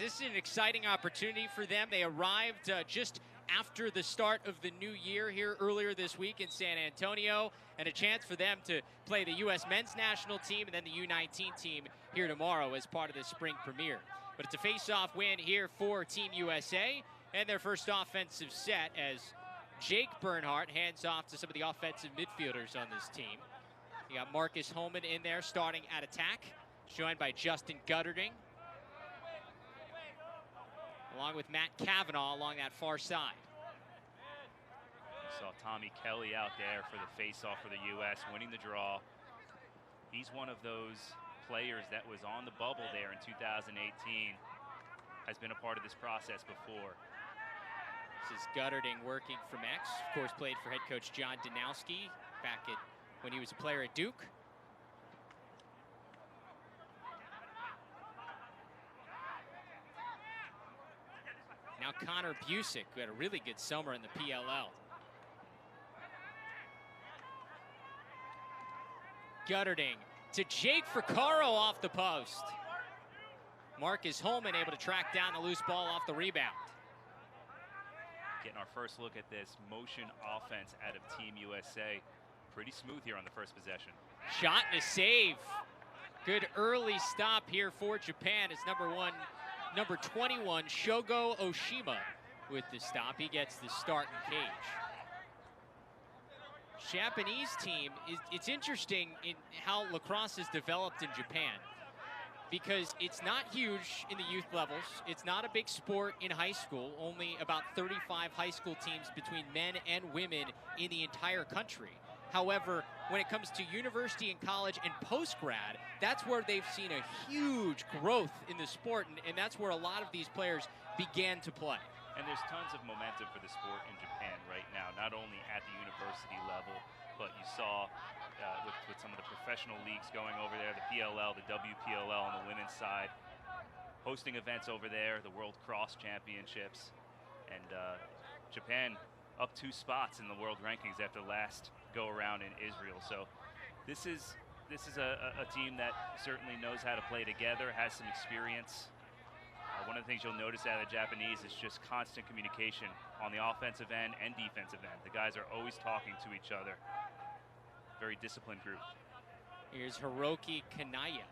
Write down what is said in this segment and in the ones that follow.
this is an exciting opportunity for them. They arrived just after the start of the new year here earlier this week in San Antonio, and a chance for them to play the U.S. men's national team and then the U19 team here tomorrow as part of the spring premiere. But it's a face-off win here for Team USA, and their first offensive set as Jake Bernhardt hands off to some of the offensive midfielders on this team. You got Marcus Holman in there starting at attack, joined by Justin Gutterding, along with Matt Cavanaugh along that far side. You saw Tommy Kelly out there for the face-off for the U.S., winning the draw. He's one of those players that was on the bubble there in 2018, has been a part of this process before. This is Gutterding working from X. Of course, played for head coach John Danowski back when he was a player at Duke. Now Connor Busic, who had a really good summer in the PLL. Gutterding to Jake Fricaro off the post. Marcus Holman able to track down the loose ball off the rebound. Getting our first look at this motion offense out of Team USA. Pretty smooth here on the first possession. Shot and a save. Good early stop here for Japan. It's number 21, Shogo Oshima with the stop. He gets the start in cage. Japanese team, it's interesting in how lacrosse is developed in Japan, because it's not huge in the youth levels. It's not a big sport in high school. Only about 35 high school teams between men and women in the entire country. However, when it comes to university and college and post-grad, that's where they've seen a huge growth in the sport, and that's where a lot of these players began to play. And there's tons of momentum for the sport in Japan right now, not only at the university level, but you saw with some of the professional leagues going over there, the PLL, the WPLL on the women's side, hosting events over there, the World Cross Championships, and Japan up 2 spots in the world rankings after last go around in Israel. So this is a team that certainly knows how to play together, has some experience. One of the things you'll notice out of the Japanese is just constant communication on the offensive end and defensive end. The guys are always talking to each other. Very disciplined group. Here's Hiroki Kanaya.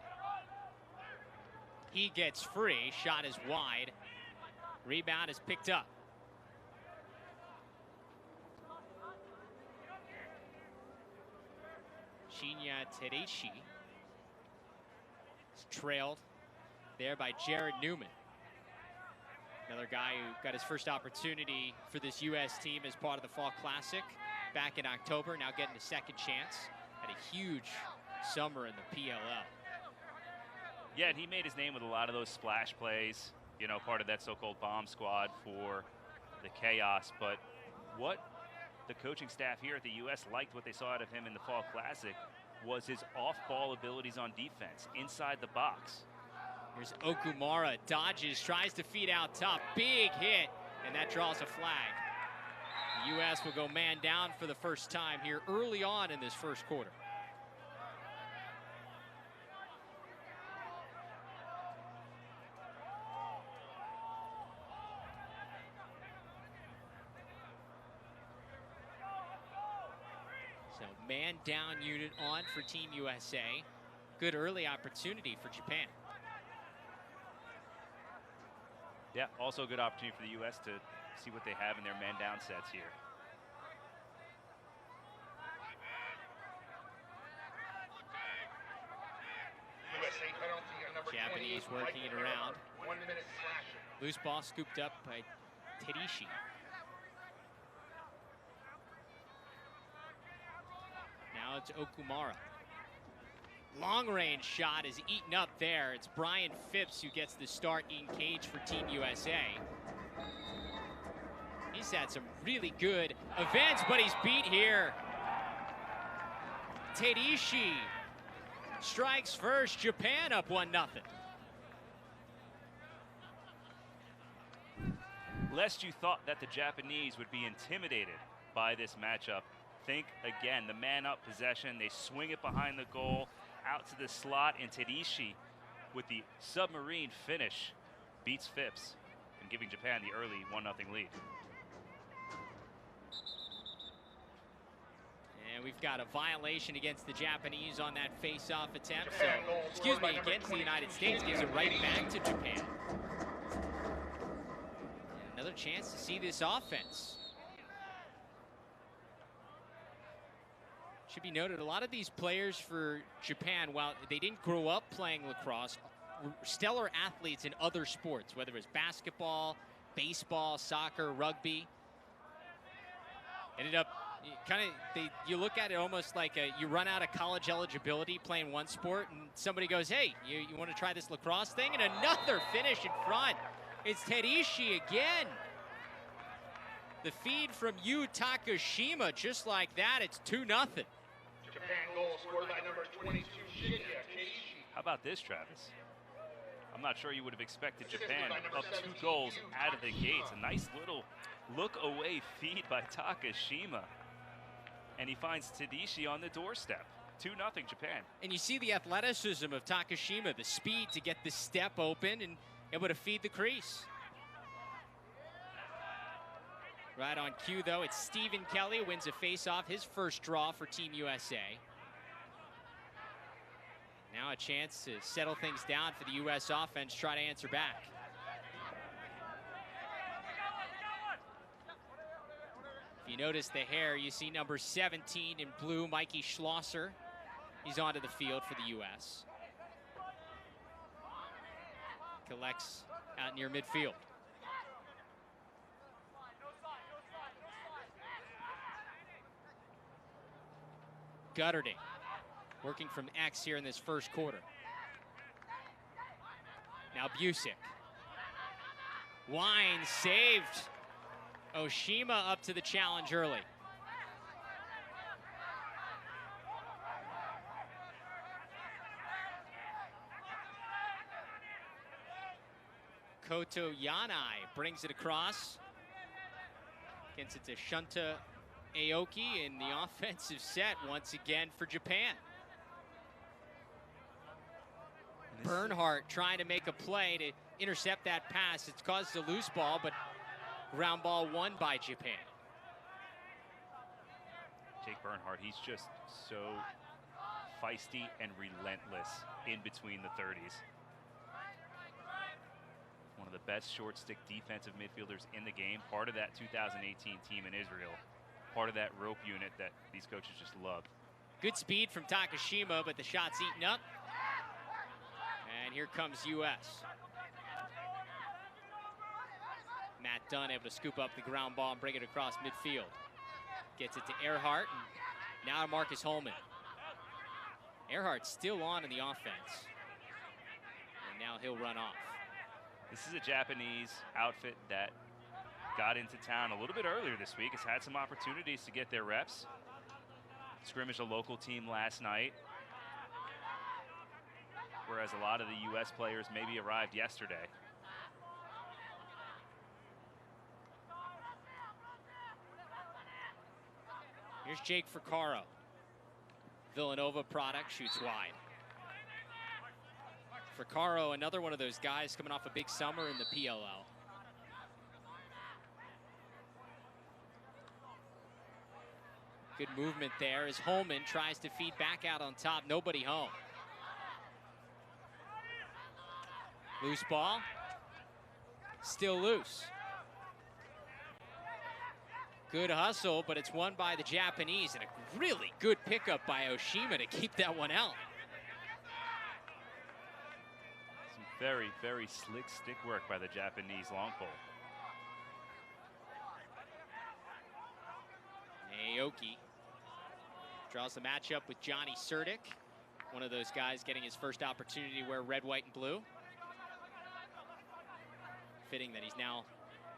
He gets free. Shot is wide. Rebound is picked up. Shinya Tedeschi is trailed there by Jared Newman. Another guy who got his first opportunity for this U.S. team as part of the Fall Classic back in October, now getting a second chance. Had a huge summer in the PLL. Yeah, and he made his name with a lot of those splash plays, you know, part of that so-called bomb squad for the Chaos. But what the coaching staff here at the U.S. liked what they saw out of him in the Fall Classic was his off-ball abilities on defense, inside the box. Here's Okumara, dodges, tries to feed out top. Big hit, and that draws a flag. The U.S. will go man down for the first time here early on in this first quarter. So man down unit on for Team USA. Good early opportunity for Japan. Yeah, also a good opportunity for the U.S. to see what they have in their man-down sets here. Japanese working it around. Loose ball scooped up by Tedeschi. Now it's Okumara. Long range shot is eaten up there. It's Brian Phipps who gets the start in cage for Team USA. He's had some really good events, but he's beat here. Tedeschi strikes first. Japan up 1-0. Lest you thought that the Japanese would be intimidated by this matchup, think again. The man-up possession, they swing it behind the goal, out to the slot, and Tedeschi with the submarine finish beats Phipps and giving Japan the early 1-0 lead. And we've got a violation against the Japanese on that face-off attempt. So, excuse me, against the United States, gives it right back to Japan. And another chance to see this offense. Should be noted, a lot of these players for Japan, while they didn't grow up playing lacrosse, were stellar athletes in other sports, whether it was basketball, baseball, soccer, rugby. Ended up you look at it almost like you run out of college eligibility playing one sport, and somebody goes, hey, you want to try this lacrosse thing? And another finish in front. It's Terishi again. The feed from Yu Takashima, just like that, it's 2-0. Japan goal scored by number 22, Shinya Keiichi. How about this, Travis? I'm not sure you would have expected Japan up 2 goals out of the gates. A nice little look-away feed by Takashima. And he finds Tedishi on the doorstep. 2-0 Japan. And you see the athleticism of Takashima, the speed to get the step open and able to feed the crease. Right on cue, though, it's Stephen Kelly who wins a face-off, his first draw for Team USA. Now a chance to settle things down for the U.S. offense, try to answer back. If you notice the hair, you see number 17 in blue, Mikey Schlosser. He's onto the field for the U.S. Collects out near midfield. Gutterding, working from X here in this first quarter. Now Busic. Wine saved. Oshima up to the challenge early. Koto Yanai brings it across. Gets it to Shunta Aoki in the offensive set once again for Japan. Bernhardt trying to make a play to intercept that pass. It's caused a loose ball, but ground ball won by Japan. Jake Bernhardt, he's just so feisty and relentless in between the 30s. One of the best short stick defensive midfielders in the game. Part of that 2018 team in Israel. Part of that rope unit that these coaches just love. Good speed from Takashima, but the shot's eaten up. And here comes U.S. Matt Dunn able to scoop up the ground ball and bring it across midfield. Gets it to Earhart, and now to Marcus Holman. Earhart still on in the offense. And now he'll run off. This is a Japanese outfit that got into town a little bit earlier this week. Has had some opportunities to get their reps. Scrimmaged a local team last night, whereas a lot of the U.S. players maybe arrived yesterday. Here's Jake Fricaro. Villanova product, shoots wide. Fricaro, another one of those guys coming off a big summer in the PLL. Good movement there as Holman tries to feed back out on top. Nobody home. Loose ball. Still loose. Good hustle, but it's won by the Japanese, and a really good pickup by Oshima to keep that one out. Some very, very slick stick work by the Japanese long pole. Aoki draws the matchup with Johnny Serdick, one of those guys getting his first opportunity to wear red, white, and blue. Fitting that he's now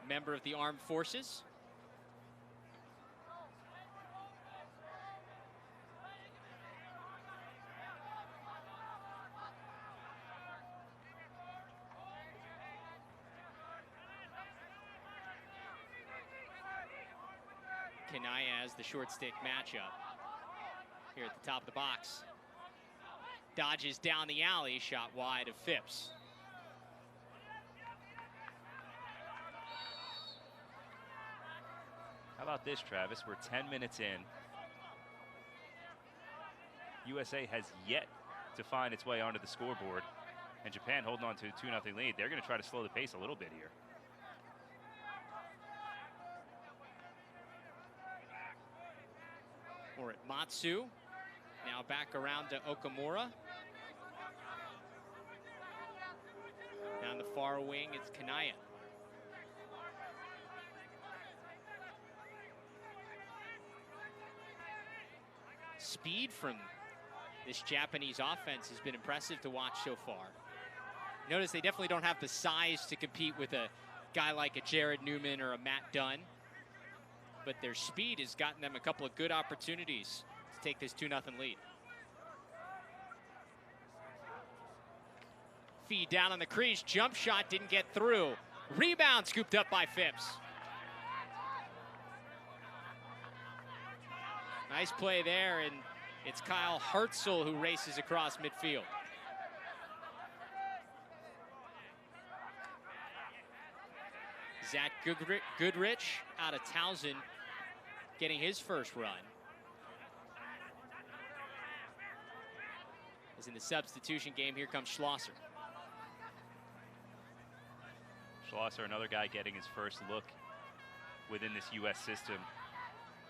a member of the armed forces. Kanaya as the short stick matchup here at the top of the box. Dodges down the alley, shot wide of Phipps. about this, Travis? We're 10 minutes in. USA has yet to find its way onto the scoreboard, and Japan holding on to a 2-0 lead. They're going to try to slow the pace a little bit here. We're at Matsu. Now back around to Okamura. Down the far wing, it's Kanaya. Speed from this Japanese offense has been impressive to watch so far. Notice they definitely don't have the size to compete with a guy like a Jared Newman or a Matt Dunn, but their speed has gotten them a couple of good opportunities to take this 2-0 lead. Feed down on the crease, jump shot didn't get through. Rebound scooped up by Phipps. Nice play there, and it's Kyle Hartzell who races across midfield. Zach Goodrich out of Towson getting his first run. As in the substitution game, here comes Schlosser. Schlosser, another guy getting his first look within this U.S. system.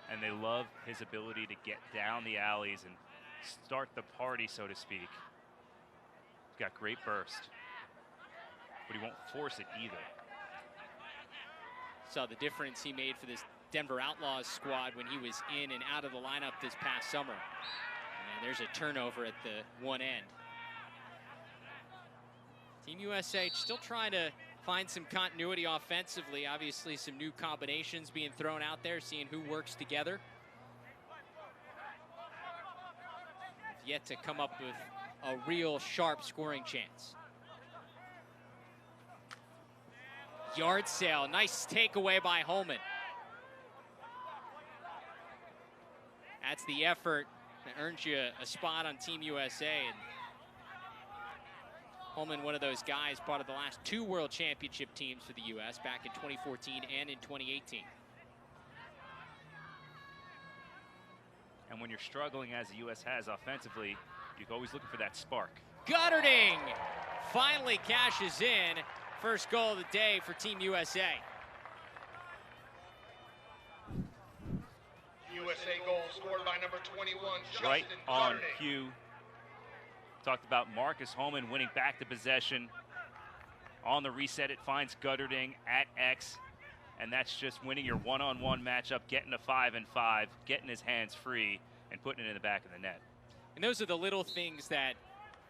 And they love his ability to get down the alleys and start the party, so to speak. He's got great burst, but he won't force it either. Saw the difference he made for this Denver Outlaws squad when he was in and out of the lineup this past summer. And there's a turnover at the one end. Team USA still trying to find some continuity offensively. Obviously some new combinations being thrown out there, seeing who works together. They've yet to come up with a real sharp scoring chance. Yard sale, nice takeaway by Holman. That's the effort that earns you a spot on Team USA. And Holman, one of those guys, part of the last 2 World Championship teams for the U.S. back in 2014 and in 2018. And when you're struggling, as the U.S. has offensively, you're always looking for that spark. Gutterding finally cashes in. First goal of the day for Team USA. USA goal scored by number 21, Justin Right on Gutterding. cue. Talked about Marcus Holman winning back the possession. On the reset, it finds Gutterding at X, and that's just winning your one-on-one matchup, getting a 5-and-5, getting his hands free, and putting it in the back of the net. And those are the little things that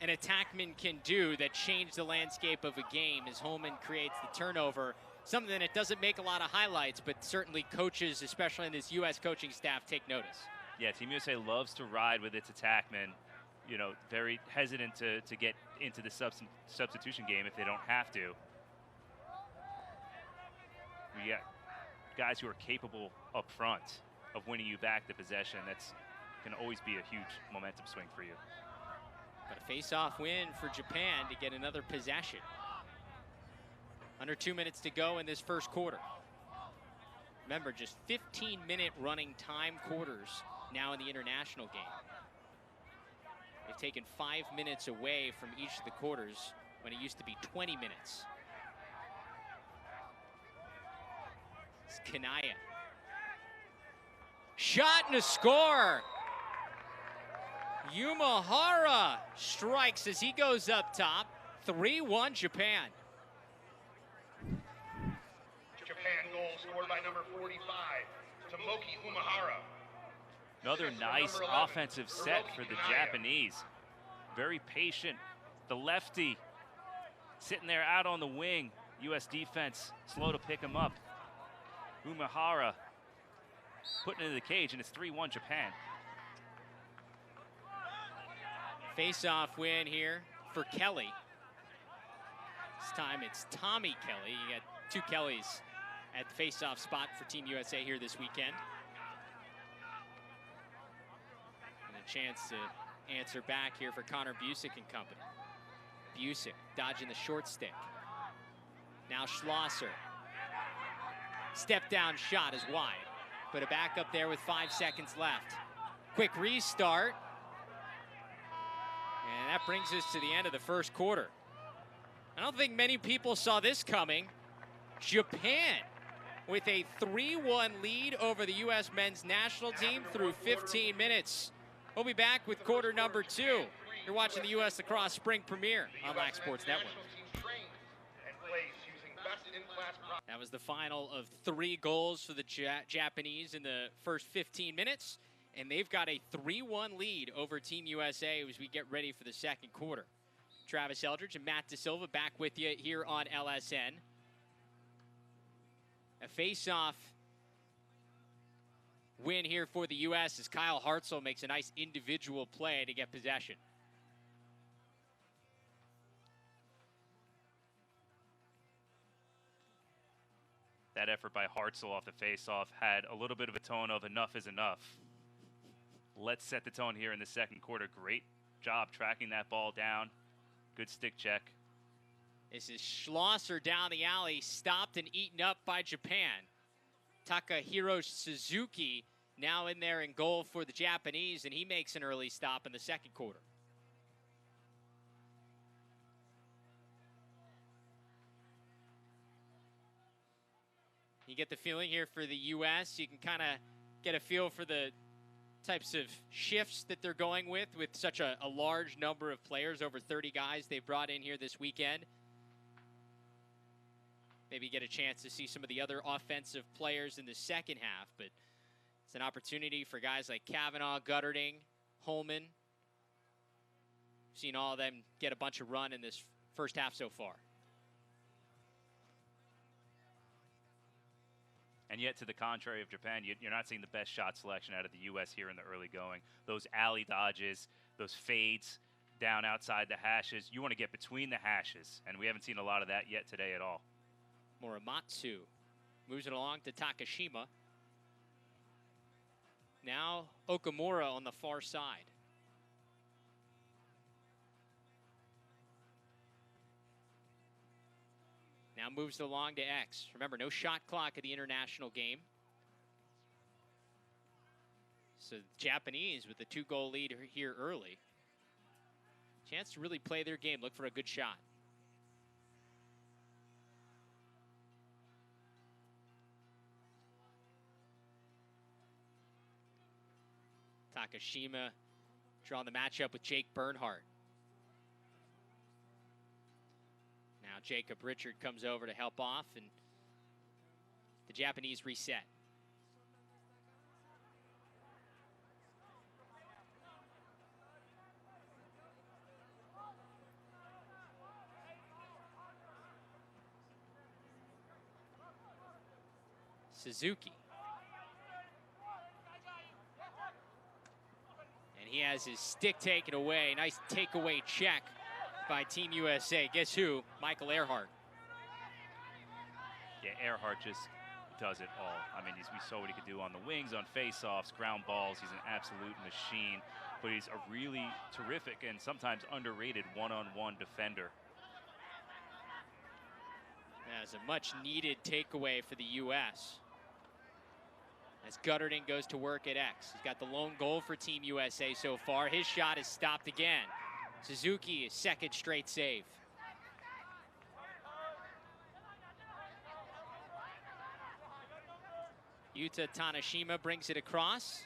an attackman can do that change the landscape of a game as Holman creates the turnover. Something that doesn't make a lot of highlights, but certainly coaches, especially in this U.S. coaching staff, take notice. Yeah, Team USA loves to ride with its attackmen. You know, very hesitant to get into the substitution game if they don't have to. We got guys who are capable up front of winning you back the possession. That's can always be a huge momentum swing for you. But a face-off win for Japan to get another possession. Under 2 minutes to go in this first quarter. Remember, just 15-minute running time quarters now in the international game. They've taken 5 minutes away from each of the quarters when it used to be 20 minutes. It's Kanaya. Shot and a score. Yumahara strikes as he goes up top. 3-1 Japan. Japan goal scored by number 45, Tomoki Umahara. Another nice offensive set for the Japanese. Very patient. The lefty sitting there out on the wing. U.S. defense slow to pick him up. Umahara putting it into the cage, and it's 3-1 Japan. Face-off win here for Kelly. This time it's Tommy Kelly. You got 2 Kellys at the face-off spot for Team USA here this weekend. And a chance to answer back here for Connor Busic and company. Busic dodging the short stick. Now Schlosser. Step down shot is wide. Put it back up there with 5 seconds left. Quick restart. And that brings us to the end of the first quarter. I don't think many people saw this coming. Japan with a 3-1 lead over the U.S. men's national team through 15 minutes. We'll be back with quarter number 2. You're watching the U.S. Lacrosse Spring Premiere on Lax Sports Network. That was the final of 3 goals for the Japanese in the first 15 minutes. And they've got a 3-1 lead over Team USA as we get ready for the second quarter. Travis Eldridge and Matt DeSilva back with you here on LSN. A face-off win here for the U.S. as Kyle Hartzell makes a nice individual play to get possession. That effort by Hartzell off the face-off had a little bit of a tone of enough is enough. Let's set the tone here in the second quarter. Great job tracking that ball down. Good stick check. This is Schlosser down the alley, stopped and eaten up by Japan. Takahiro Suzuki now in there in goal for the Japanese, and he makes an early stop in the second quarter. You get the feeling here for the U.S., you can kind of get a feel for the types of shifts that they're going with such a large number of players, over 30 guys they've brought in here this weekend. Maybe get a chance to see some of the other offensive players in the second half, but it's an opportunity for guys like Kavanaugh, Gutterding, Holman. Seen all of them get a bunch of run in this first half so far. And yet, to the contrary of Japan, you're not seeing the best shot selection out of the U.S. here in the early going. Those alley dodges, those fades down outside the hashes. You want to get between the hashes, and we haven't seen a lot of that yet today at all. Muramatsu moves it along to Takashima. Now Okamura on the far side. Now moves it along to X. Remember, no shot clock at the international game. So the Japanese with the 2-goal lead here early. Chance to really play their game, look for a good shot. Takashima drawing the matchup with Jake Bernhardt. Now Jacob Richard comes over to help off, and the Japanese reset. Suzuki. And he has his stick taken away. Nice takeaway check by Team USA. Guess who? Michael Earhart. Yeah, Earhart just does it all. I mean, we saw what he could do on the wings, on face-offs, ground balls. He's an absolute machine, but he's a really terrific and sometimes underrated one-on-one defender. That's a much-needed takeaway for the U.S. as Gutterding goes to work at X. He's got the lone goal for Team USA so far. His shot is stopped again. Suzuki, second straight save. Yuta Tanashima brings it across.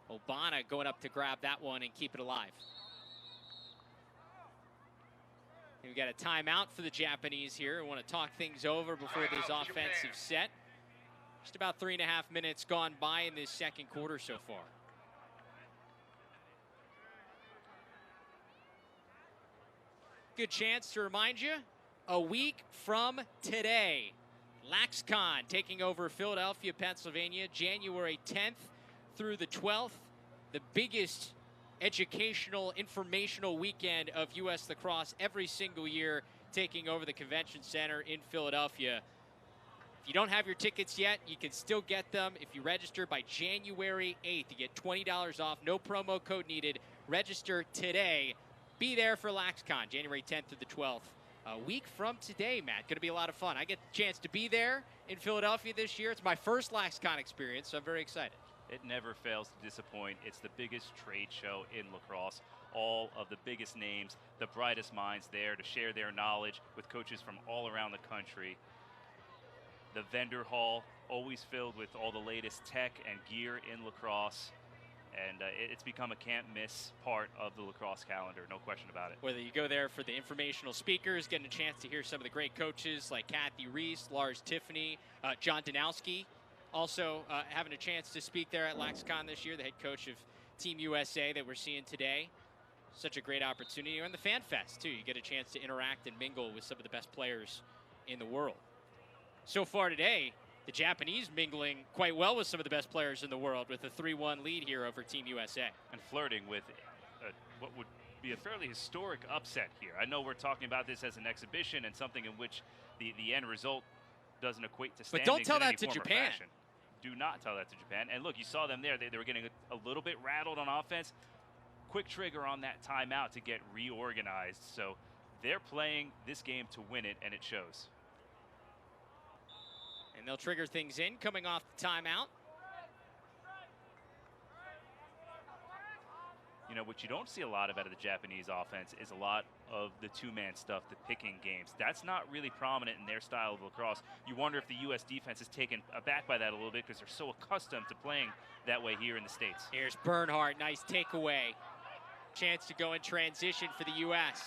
Obana going up to grab that one and keep it alive. And we got a timeout for the Japanese here. We want to talk things over before this offensive set. Just about 3.5 minutes gone by in this second quarter so far. Good chance to remind you, a week from today, LaxCon taking over Philadelphia, Pennsylvania, January 10th through the 12th. The biggest educational, informational weekend of U.S. lacrosse every single year, taking over the Convention Center in Philadelphia. If you don't have your tickets yet, you can still get them. If you register by January 8th, you get $20 off. No promo code needed. Register today. Be there for LaxCon, January 10th through the 12th a week from today, Matt. Going to be a lot of fun. I get the chance to be there in Philadelphia this year. It's my first LaxCon experience, so I'm very excited. It never fails to disappoint. It's the biggest trade show in lacrosse. All of the biggest names, the brightest minds there to share their knowledge with coaches from all around the country. The vendor hall always filled with all the latest tech and gear in lacrosse. And it's become a can't miss part of the lacrosse calendar, no question about it. Whether you go there for the informational speakers, getting a chance to hear some of the great coaches like Kathy Reese, Lars Tiffany, John Danowski, also having a chance to speak there at LaxCon this year, the head coach of Team USA that we're seeing today. Such a great opportunity. And the Fan Fest, too. You get a chance to interact and mingle with some of the best players in the world. So far today, the Japanese mingling quite well with some of the best players in the world with a 3-1 lead here over Team USA. And flirting with what would be a fairly historic upset here. I know we're talking about this as an exhibition and something in which the end result doesn't equate to standings. But don't tell in any that to form or Japan. fashion. Do not tell that to Japan. And look, you saw them there. They were getting a little bit rattled on offense. Quick trigger on that timeout to get reorganized. So they're playing this game to win it, and it shows. And they'll trigger things in coming off the timeout. You know, what you don't see a lot of out of the Japanese offense is a lot of the two-man stuff, the picking games. That's not really prominent in their style of lacrosse. You wonder if the U.S. defense is taken aback by that a little bit because they're so accustomed to playing that way here in the States. Here's Bernhardt, nice takeaway. Chance to go in transition for the U.S.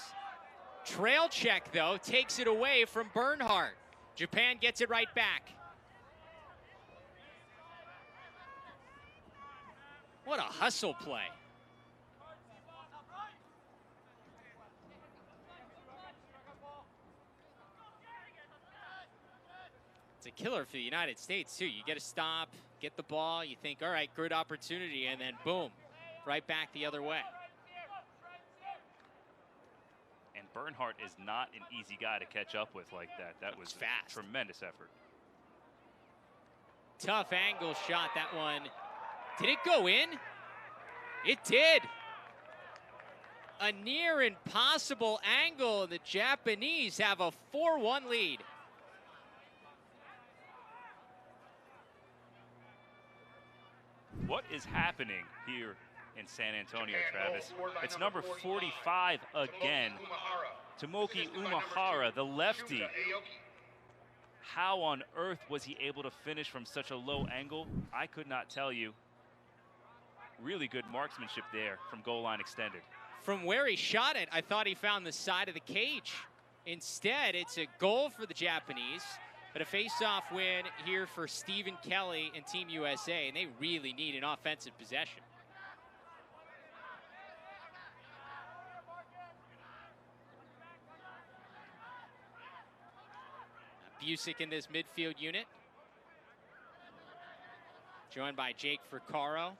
Trail check, though, takes it away from Bernhardt. Japan gets it right back. What a hustle play. It's a killer for the United States, too. You get a stop, get the ball, you think, all right, good opportunity, and then boom, right back the other way. And Bernhardt is not an easy guy to catch up with like that. That was fast. A tremendous effort. Tough angle shot, that one. Did it go in? It did. A near impossible angle. The Japanese have a 4-1 lead. What is happening here in San Antonio, Travis? It's number 45 again. Tomoki Umahara, the lefty. How on earth was he able to finish from such a low angle? I could not tell you. Really good marksmanship there from goal line extended. From where he shot it, I thought he found the side of the cage. Instead, it's a goal for the Japanese, but a face-off win here for Stephen Kelly and Team USA, and they really need an offensive possession. Busic in this midfield unit, joined by Jake Fricaro.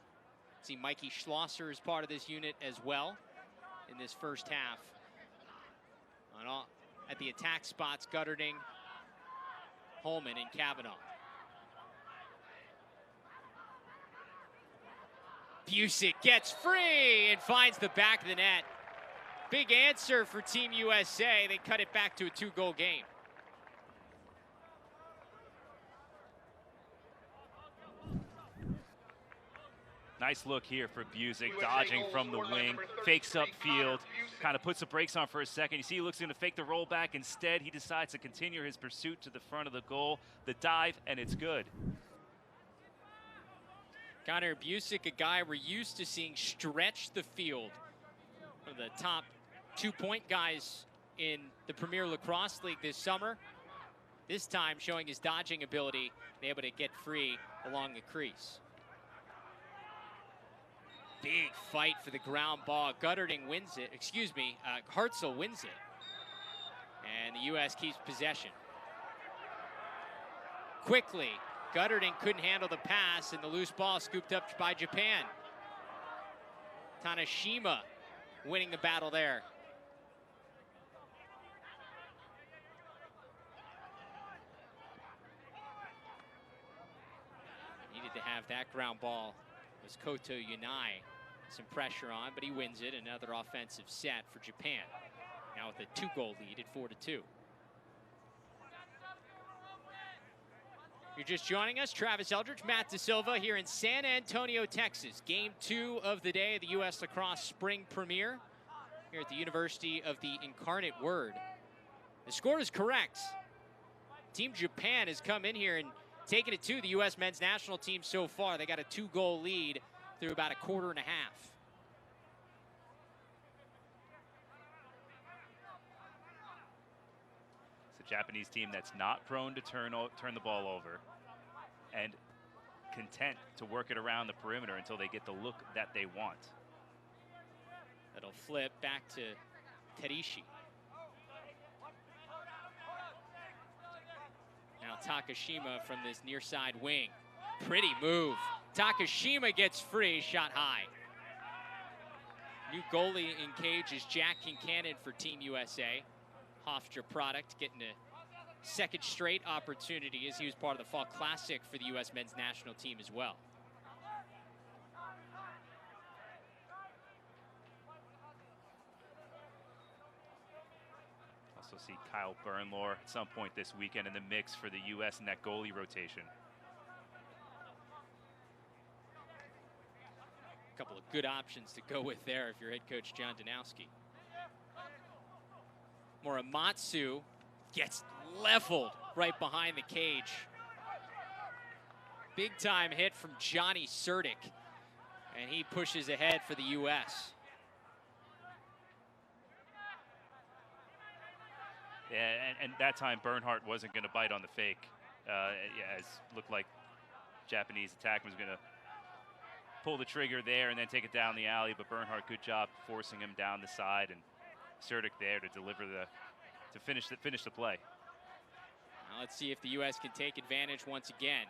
See Mikey Schlosser is part of this unit as well in this first half. At the attack spots, Gutterding, Holman, and Kavanaugh. Busic gets free and finds the back of the net. Big answer for Team USA. They cut it back to a 2-goal game. Nice look here for Busic, dodging from the wing, fakes upfield, kind of puts the brakes on for a second. You see he looks going to fake the rollback. Instead, he decides to continue his pursuit to the front of the goal. The dive, and it's good. Connor Busic, a guy we're used to seeing stretch the field. One of the top 2-point guys in the Premier Lacrosse League this summer. This time showing his dodging ability, and able to get free along the crease. Big fight for the ground ball. Gutterding wins it. Hartzell wins it. And the U.S. keeps possession. Quickly, Gutterding couldn't handle the pass, and the loose ball scooped up by Japan. Tanashima winning the battle there. Needed to have that ground ball. Was Koto Yanai. Some pressure on, but he wins it. Another offensive set for Japan. Now with a 2-goal lead at 4-2. You're just joining us, Travis Eldridge, Matt De Silva here in San Antonio, Texas. Game 2 of the day of the U.S. Lacrosse Spring Premiere here at the University of the Incarnate Word. The score is correct. Team Japan has come in here and taken it to the U.S. men's national team so far. They got a 2-goal lead through about a quarter and a half. It's a Japanese team that's not prone to turn the ball over and content to work it around the perimeter until they get the look that they want. That'll flip back to Terishi. Now Takashima from this near side wing. Pretty move. Takashima gets free, shot high. New goalie in cage is Jack Kincannon for Team USA. Hofstra product getting a second straight opportunity as he was part of the Fall Classic for the U.S. men's national team as well. Also see Kyle Bernlohr at some point this weekend in the mix for the U.S. net goalie rotation. A couple of good options to go with there if you're head coach John Danowski. Muramatsu gets leveled right behind the cage. Big time hit from Johnny Serdic, and he pushes ahead for the U.S. Yeah, and that time Bernhardt wasn't going to bite on the fake. Yeah, it looked like Japanese attackman was going to pull the trigger there and then take it down the alley, but Bernhardt, good job forcing him down the side, and Serdic there to deliver finish the play. Now let's see if the U.S. can take advantage once again.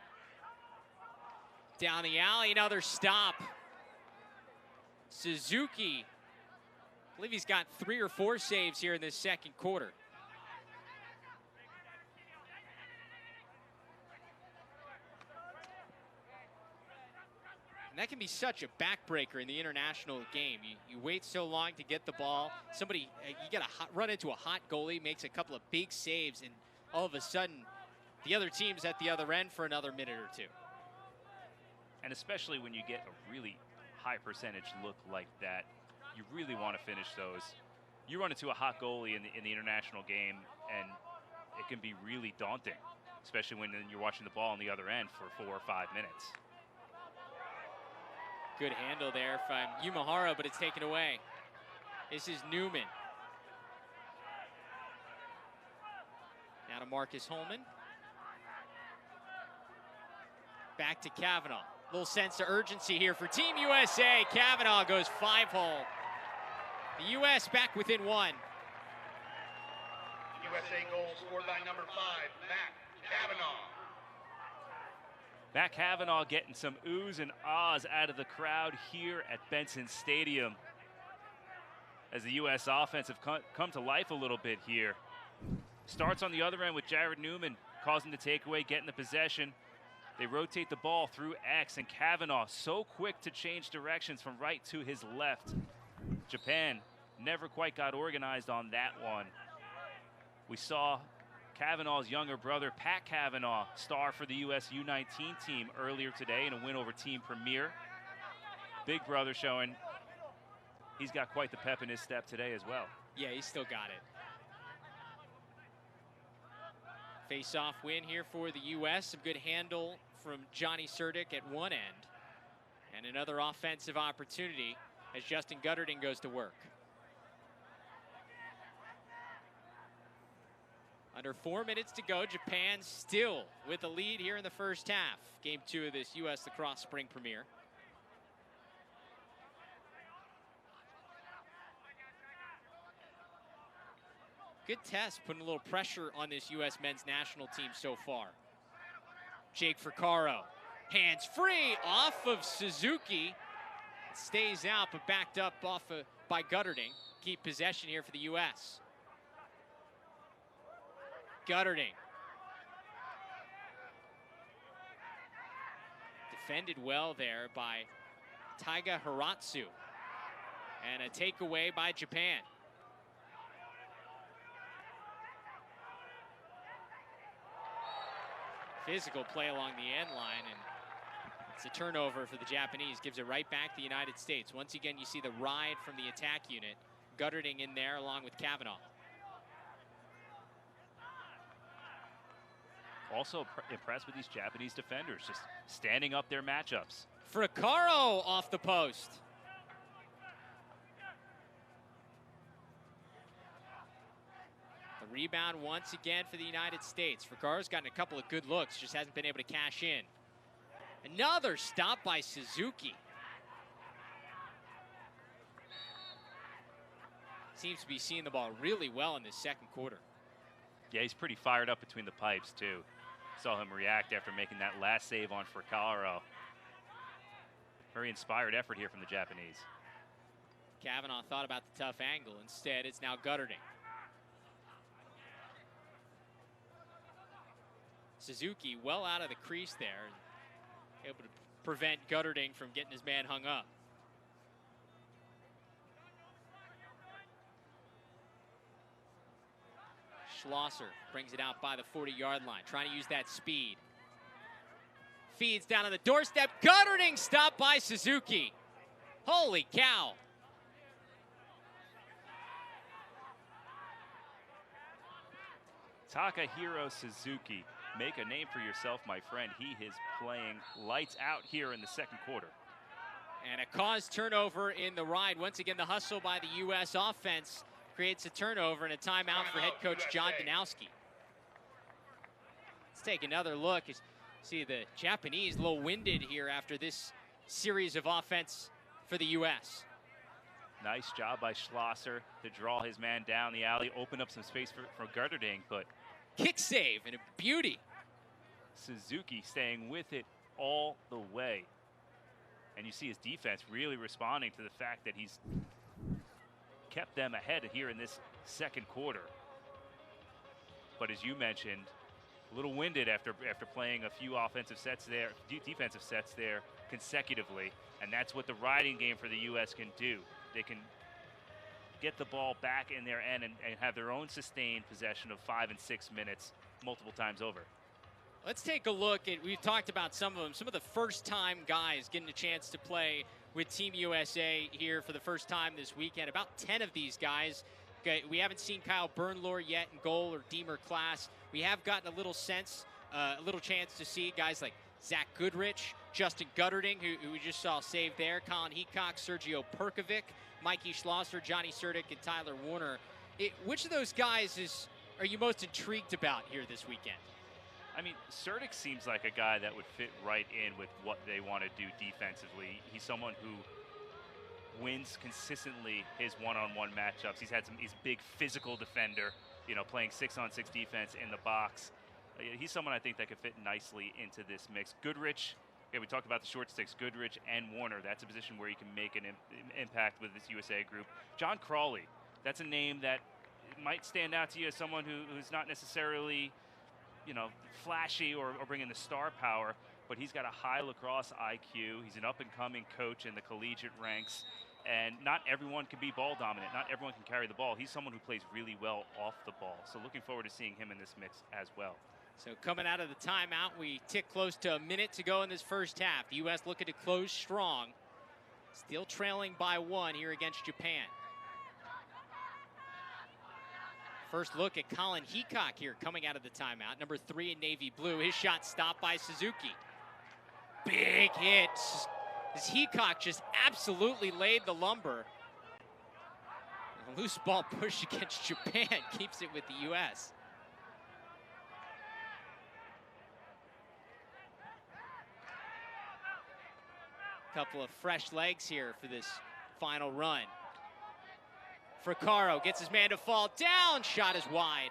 Down the alley, another stop. Suzuki, I believe he's got 3 or 4 saves here in this second quarter. And that can be such a backbreaker in the international game. You wait so long to get the ball. Somebody, you got to run into a hot goalie, makes a couple of big saves, and all of a sudden, the other team's at the other end for another minute or two. And especially when you get a really high percentage look like that, you really want to finish those. You run into a hot goalie in the international game, and it can be really daunting, especially when you're watching the ball on the other end for 4 or 5 minutes. Good handle there from Yumahara, but it's taken away. This is Newman. Now to Marcus Holman. Back to Kavanaugh. Little sense of urgency here for Team USA. Kavanaugh goes 5-hole. The U.S. back within 1. USA goal scored by number 5, Matt Kavanaugh. Matt Kavanaugh getting some oohs and ahs out of the crowd here at Benson Stadium as the U.S. offense have come to life a little bit here. Starts on the other end with Jared Newman causing the takeaway, getting the possession. They rotate the ball through X, and Kavanaugh so quick to change directions from right to his left. Japan never quite got organized on that one. We saw Kavanaugh's younger brother, Pat Kavanaugh, star for the U.S. U19 team earlier today in a win over Team Premier. Big brother showing he's got quite the pep in his step today as well. Yeah, he's still got it. Face-off win here for the U.S. Some good handle from Johnny Serdic at one end. And another offensive opportunity as Justin Gutterding goes to work. Under 4 minutes to go, Japan still with the lead here in the first half. Game 2 of this U.S. Lacrosse Spring Premiere. Good test, putting a little pressure on this U.S. men's national team so far. Jake Fricaro, hands free off of Suzuki. It stays out, but backed up by Gutterding. Keep possession here for the U.S. Gutterding. Defended well there by Taiga Hiratsu. And a takeaway by Japan. Physical play along the end line, and it's a turnover for the Japanese. Gives it right back to the United States. Once again, you see the ride from the attack unit. Gutterding in there along with Kavanaugh. Also impressed with these Japanese defenders, just standing up their matchups. Fricaro off the post. The rebound once again for the United States. Fricaro's gotten a couple of good looks, just hasn't been able to cash in. Another stop by Suzuki. Seems to be seeing the ball really well in this second quarter. Yeah, he's pretty fired up between the pipes, too. Saw him react after making that last save on Fricaro. Very inspired effort here from the Japanese. Kavanaugh thought about the tough angle. Instead, it's now Gutterding. Suzuki well out of the crease there, able to prevent Gutterding from getting his man hung up. Schlosser brings it out by the 40-yard line, trying to use that speed. Feeds down on the doorstep. Gutterding stopped by Suzuki. Holy cow. Takahiro Suzuki, make a name for yourself, my friend. He is playing lights out here in the second quarter. And a caused turnover in the ride. Once again, the hustle by the U.S. offense creates a turnover and a timeout for head coach John Danowski. Let's take another look. You see the Japanese a little winded here after this series of offense for the U.S. Nice job by Schlosser to draw his man down the alley, open up some space for Gutterding, but kick save and a beauty. Suzuki staying with it all the way. And you see his defense really responding to the fact that he's kept them ahead here in this second quarter. But as you mentioned, a little winded after playing a few offensive sets there, defensive sets there consecutively, and that's what the riding game for the U.S. can do. They can get the ball back in their end and have their own sustained possession of 5 and 6 minutes multiple times over. Let's take a look at, we've talked about some of them, some of the first-time guys getting a chance to play with Team USA here for the first time this weekend. About 10 of these guys. We haven't seen Kyle Bernlohr yet in goal or Deemer Class. We have gotten a little sense, a little chance to see guys like Zach Goodrich, Justin Gutterding, who we just saw save there, Colin Heacock, Sergio Perkovic, Mikey Schlosser, Johnny Surdick, and Tyler Warner. Which of those guys are you most intrigued about here this weekend? I mean, Surdick seems like a guy that would fit right in with what they want to do defensively. He's someone who wins consistently his one-on-one matchups. He's a big physical defender, you know, playing 6-on-6 defense in the box. He's someone I think that could fit nicely into this mix. Goodrich, yeah, we talked about the short sticks. Goodrich and Warner, that's a position where he can make an impact with this USA group. John Crawley, that's a name that might stand out to you as someone who's not necessarily, you know, flashy or bringing the star power, but he's got a high lacrosse IQ. He's an up-and-coming coach in the collegiate ranks, and not everyone can be ball dominant. Not everyone can carry the ball. He's someone who plays really well off the ball, so looking forward to seeing him in this mix as well. So coming out of the timeout, we tick close to a minute to go in this first half. The U.S. looking to close strong, still trailing by 1 here against Japan. First look at Colin Heacock here coming out of the timeout. Number 3 in navy blue. His shot stopped by Suzuki. Big hit. This Heacock just absolutely laid the lumber. A loose ball push against Japan keeps it with the U.S. Couple of fresh legs here for this final run. Fricaro gets his man to fall down. Shot is wide.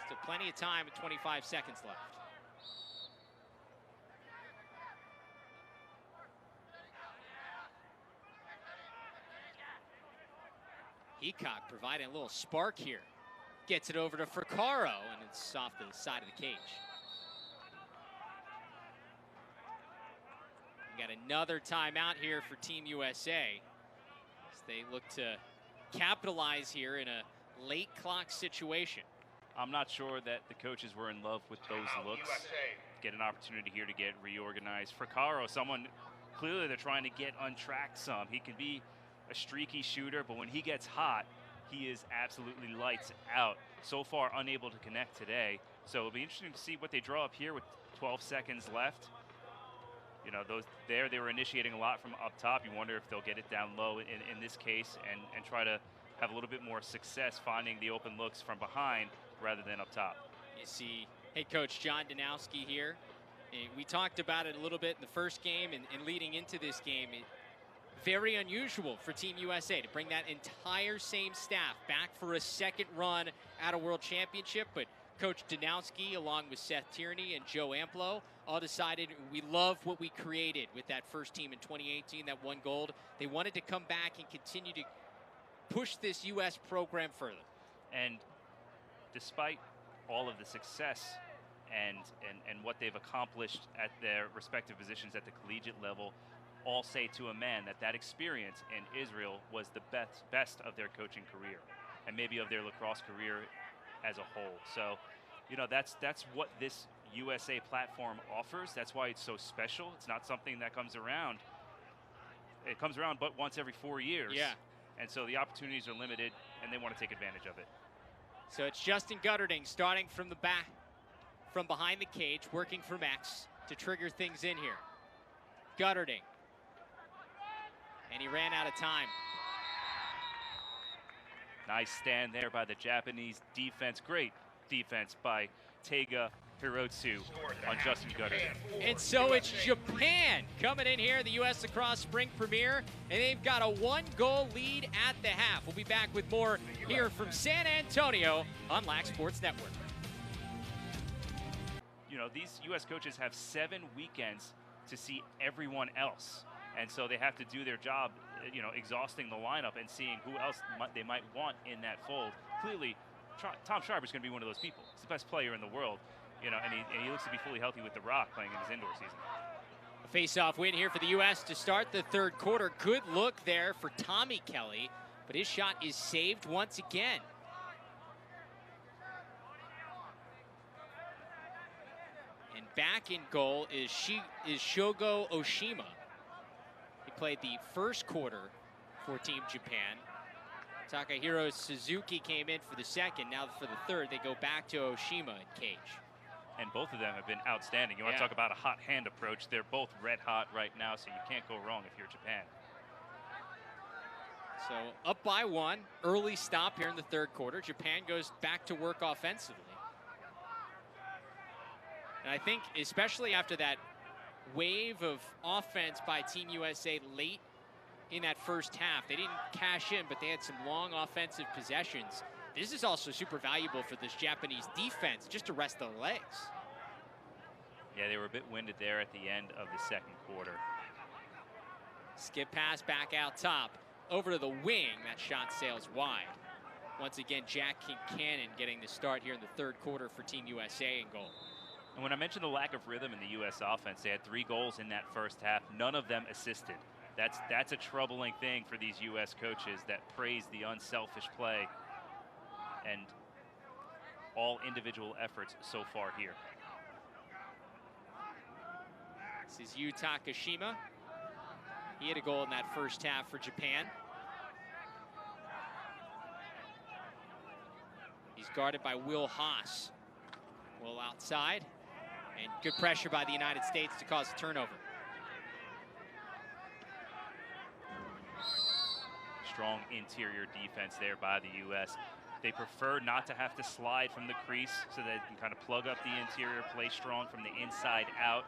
Still plenty of time with 25 seconds left. Heacock providing a little spark here. Gets it over to Fricaro, and it's off the side of the cage. We got another timeout here for Team USA as they look to capitalize here in a late clock situation. I'm not sure that the coaches were in love with those Timeout, looks. USA. Get an opportunity here to get reorganized. For Caro, someone clearly they're trying to get untracked some. He can be a streaky shooter, but when he gets hot, he is absolutely lights out. So far, unable to connect today. So it'll be interesting to see what they draw up here with 12 seconds left. You know, they were initiating a lot from up top. You wonder if they'll get it down low in this case and try to have a little bit more success finding the open looks from behind rather than up top. You see head coach John Danowski here. We talked about it a little bit in the first game and leading into this game. Very unusual for Team USA to bring that entire same staff back for a second run at a World Championship, but Coach Danowski, along with Seth Tierney and Joe Amplo, all decided we love what we created with that first team in 2018, that won gold. They wanted to come back and continue to push this U.S. program further. And despite all of the success and what they've accomplished at their respective positions at the collegiate level, all say to a man that experience in Israel was the best of their coaching career and maybe of their lacrosse career as a whole. So, you know, that's what this USA platform offers. That's why it's so special. It's not something that comes around. It comes around but once every 4 years. Yeah. And so the opportunities are limited, and they want to take advantage of it. So it's Justin Gutterding starting from the back, from behind the cage, working from X to trigger things in here. Gutterding. And he ran out of time. Nice stand there by the Japanese defense. Great defense by Tega Hirotsu on Justin Gutterding. And so it's Japan coming in here, the U.S. Lacrosse Spring Premiere, and they've got a 1-goal lead at the half. We'll be back with more here from San Antonio on Lax Sports Network. You know, these U.S. coaches have 7 weekends to see everyone else. And so they have to do their job, you know, exhausting the lineup and seeing who else they might want in that fold. Clearly, Tom Schreiber is going to be one of those people. He's the best player in the world, you know, and he looks to be fully healthy with the Rock playing in his indoor season. A face-off win here for the U.S. to start the third quarter. Good look there for Tommy Kelly, but his shot is saved once again. And back in goal is Shogo Oshima. He played the first quarter for Team Japan. Takahiro Suzuki came in for the second. Now for the third, they go back to Oshima in cage. And both of them have been outstanding. You want to talk about a hot hand approach. They're both red hot right now, so you can't go wrong if you're Japan. So up by 1, early stop here in the third quarter. Japan goes back to work offensively. And I think especially after that wave of offense by Team USA late in that first half, they didn't cash in, but they had some long offensive possessions. This is also super valuable for this Japanese defense, just to rest the legs. Yeah, they were a bit winded there at the end of the second quarter. Skip pass back out top, over to the wing. That shot sails wide. Once again, Jack Kincannon getting the start here in the third quarter for Team USA in goal. And when I mentioned the lack of rhythm in the U.S. offense, they had 3 goals in that first half. None of them assisted. That's a troubling thing for these U.S. coaches that praise the unselfish play and all individual efforts so far here. This is Yu Takashima. He had a goal in that first half for Japan. He's guarded by Will Haas. Will outside, and good pressure by the United States to cause a turnover. Strong interior defense there by the U.S. They prefer not to have to slide from the crease so they can kind of plug up the interior, play strong from the inside out.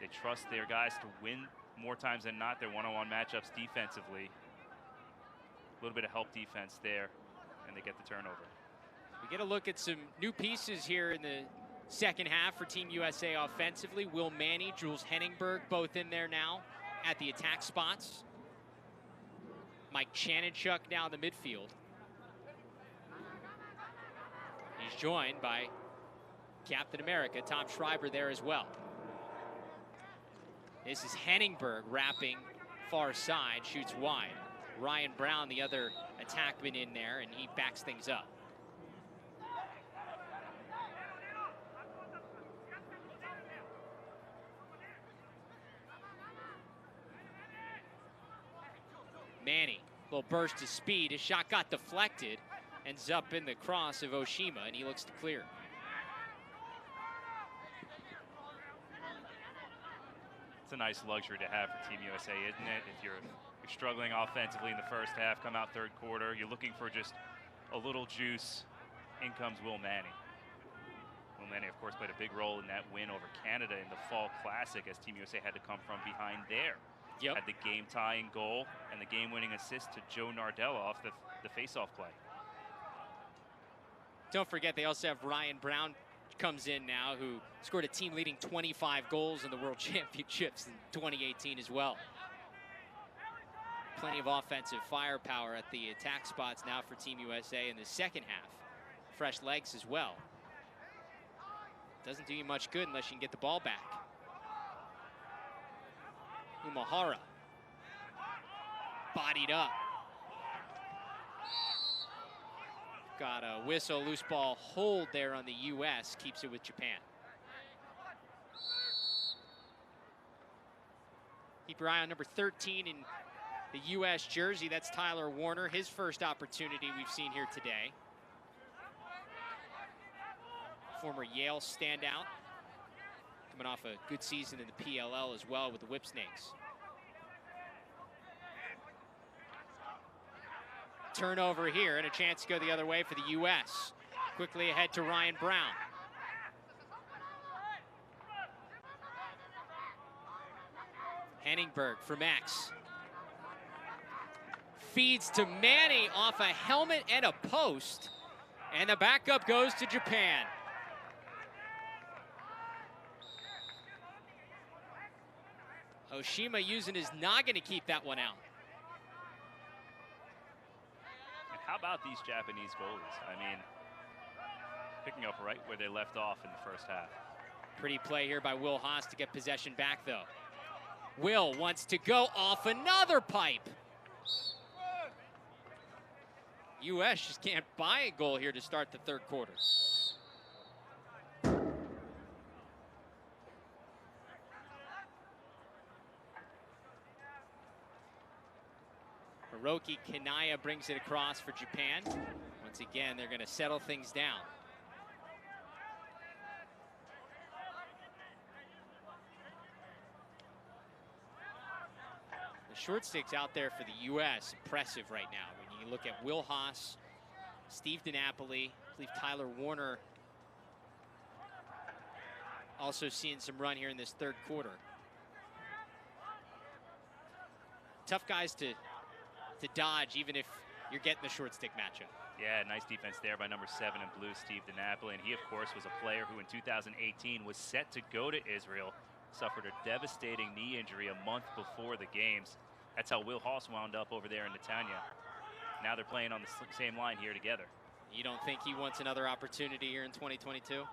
They trust their guys to win more times than not their one-on-one matchups defensively. A little bit of help defense there, and they get the turnover. We get a look at some new pieces here in the second half for Team USA offensively. Will Manny, Jules Henningberg, both in there now at the attack spots. Mike Chanenchuk now in the midfield. He's joined by Captain America, Tom Schreiber, there as well. This is Henningberg wrapping far side, shoots wide. Ryan Brown, the other attackman in there, and he backs things up. Little burst of speed. His shot got deflected. Ends up in the cross of Oshima, and he looks to clear. It's a nice luxury to have for Team USA, isn't it? If you're struggling offensively in the first half, come out third quarter, you're looking for just a little juice. In comes Will Manning. Will Manning, of course, played a big role in that win over Canada in the Fall Classic as Team USA had to come from behind there. Yep. Had the game-tying goal and the game-winning assist to Joe Nardella off the face-off play. Don't forget, they also have Ryan Brown comes in now, who scored a team-leading 25 goals in the World Championships in 2018 as well. Plenty of offensive firepower at the attack spots now for Team USA in the second half. Fresh legs as well. Doesn't do you much good unless you can get the ball back. Umahara. Bodied up. Got a whistle, loose ball hold there on the U.S. Keeps it with Japan. Keep your eye on number 13 in the U.S. jersey. That's Tyler Warner, his first opportunity we've seen here today. Former Yale standout. Coming off a good season in the PLL as well with the Whip Snakes. Turnover here and a chance to go the other way for the U.S. Quickly ahead to Ryan Brown. Henningberg from X. Feeds to Manny off a helmet and a post. And the backup goes to Japan. Oshima using his noggin to keep that one out. How about these Japanese goalies? I mean, picking up right where they left off in the first half. Pretty play here by Will Haas to get possession back, though. Will wants to go off another pipe. U.S. just can't buy a goal here to start the third quarter. Hiroki Kanaya brings it across for Japan. Once again, they're going to settle things down. The short sticks out there for the U.S. impressive right now. When you look at Will Haas, Steve DiNapoli, I believe Tyler Warner also seeing some run here in this third quarter. Tough guys to dodge, even if you're getting the short stick matchup. Yeah, nice defense there by number 7 in blue, Steve DiNapoli. And he, of course, was a player who in 2018 was set to go to Israel, suffered a devastating knee injury a month before the games. That's how Will Haas wound up over there in Netanya. Now they're playing on the same line here together. You don't think he wants another opportunity here in 2022?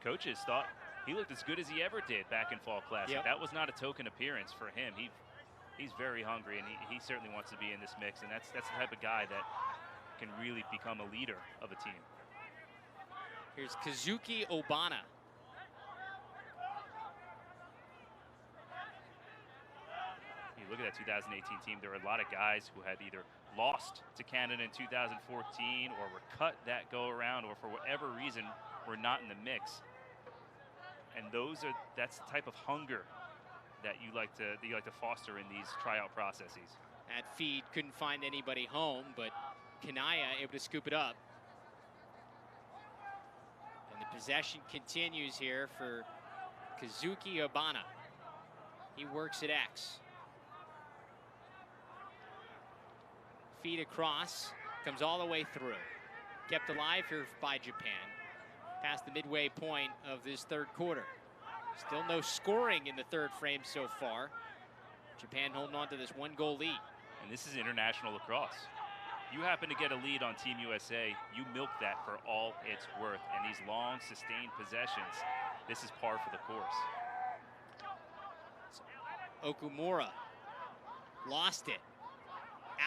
Coaches thought he looked as good as he ever did back in Fall Classic. Yep. That was not a token appearance for him. He's very hungry, and he certainly wants to be in this mix, and that's the type of guy that can really become a leader of a team. Here's Kazuki Obana. You look at that 2018 team, there were a lot of guys who had either lost to Canada in 2014 or were cut that go around or for whatever reason were not in the mix. And that's the type of hunger that you like to foster in these tryout processes. That feed couldn't find anybody home, but Kanaya able to scoop it up. And the possession continues here for Kazuki Obana. He works at X. Feed across, comes all the way through. Kept alive here by Japan. Past the midway point of this third quarter. Still no scoring in the third frame so far. Japan holding on to this 1-goal lead. And this is international lacrosse. You happen to get a lead on Team USA, you milk that for all it's worth. And these long, sustained possessions, this is par for the course. So, Okumura lost it.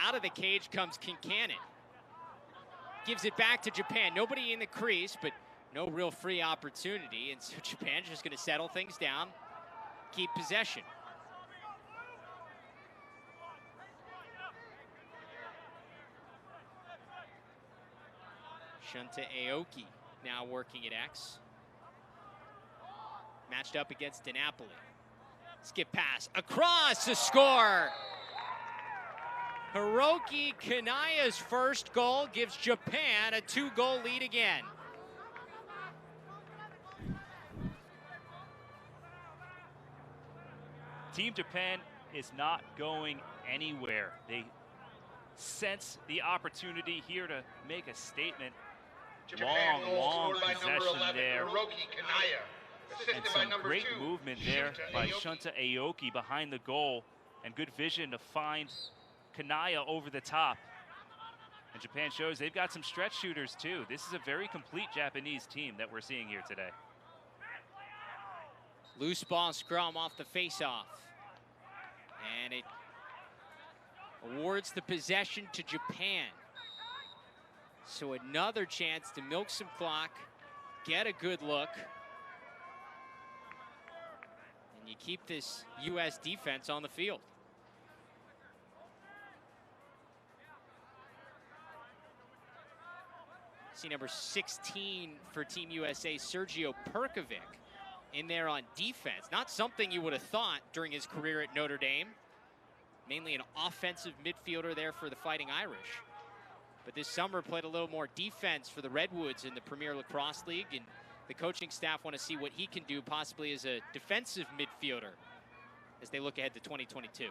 Out of the cage comes Kincannon. Gives it back to Japan. Nobody in the crease, but no real free opportunity. And so Japan's just going to settle things down, keep possession. Shunta Aoki now working at X. Matched up against DiNapoli. Skip pass across to score. Hiroki Kanaya's first goal gives Japan a 2-goal lead again. Team Japan is not going anywhere. They sense the opportunity here to make a statement. Japan Long scored by number possession 11, there. Hiroki Kanaya. And Assisted by some number great 2, movement there Shunta by Aoki. Shunta Aoki behind the goal, and good vision to find Kanaya over the top. And Japan shows they've got some stretch shooters too. This is a very complete Japanese team that we're seeing here today. Loose ball scrum off the face-off. And it awards the possession to Japan. So another chance to milk some clock, get a good look. And you keep this U.S. defense on the field. See number 16 for Team USA, Sergio Perkovic, in there on defense. Not something you would have thought during his career at Notre Dame. Mainly an offensive midfielder there for the Fighting Irish. But this summer played a little more defense for the Redwoods in the Premier Lacrosse League, and the coaching staff want to see what he can do possibly as a defensive midfielder as they look ahead to 2022.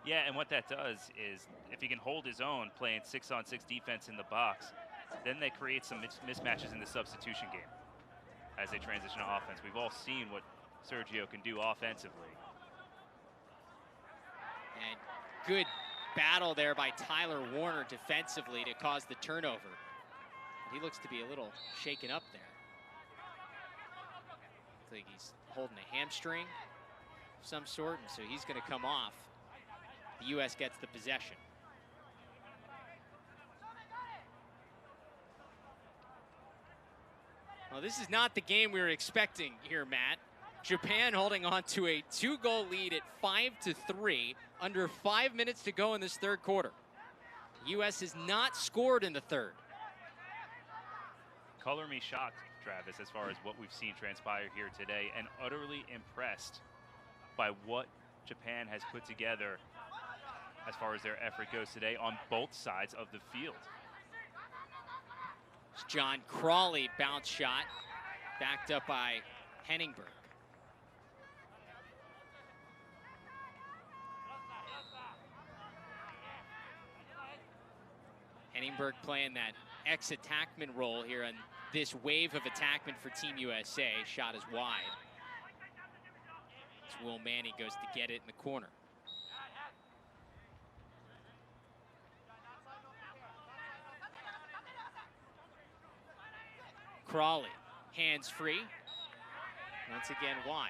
Yeah, and what that does is if he can hold his own playing 6-on-6 defense in the box, then they create some mismatches in the substitution game as they transition to offense. We've all seen what Sergio can do offensively. And good battle there by Tyler Warner defensively to cause the turnover. He looks to be a little shaken up there. Looks like he's holding a hamstring of some sort, and so he's going to come off. The U.S. gets the possession. Well, this is not the game we were expecting here, Matt. Japan holding on to a 2-goal lead at 5-3, under 5 minutes to go in this third quarter. The U.S. has not scored in the third. Color me shocked, Travis, as far as what we've seen transpire here today, and utterly impressed by what Japan has put together as far as their effort goes today on both sides of the field. It's John Crawley bounce shot, backed up by Henningberg. Henningberg playing that ex-attackman role here on this wave of attackmen for Team USA. Shot is wide. As Will Manny goes to get it in the corner. Crawley, hands free. Once again wide.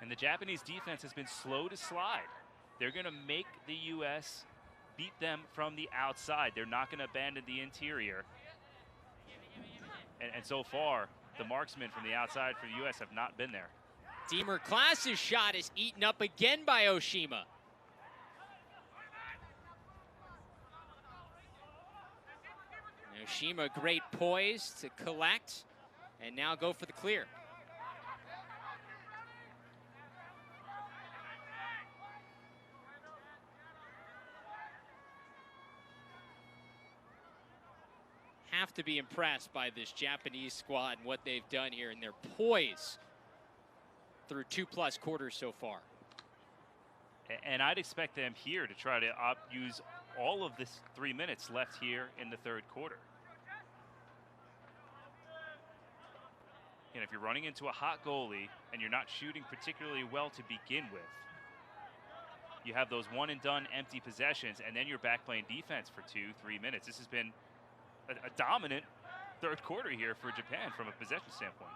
And the Japanese defense has been slow to slide. They're going to make the U.S. beat them from the outside. They're not going to abandon the interior. And so far, the marksmen from the outside for the U.S. have not been there. Deemer Klaas's shot is eaten up again by Oshima. Oshima, great poise to collect and now go for the clear. Have to be impressed by this Japanese squad and what they've done here and their poise through 2+ quarters so far. And I'd expect them here to try to use all of this 3 minutes left here in the third quarter. And if you're running into a hot goalie and you're not shooting particularly well to begin with, you have those one-and-done empty possessions, and then you're back playing defense for 2-3 minutes. This has been a dominant third quarter here for Japan from a possession standpoint.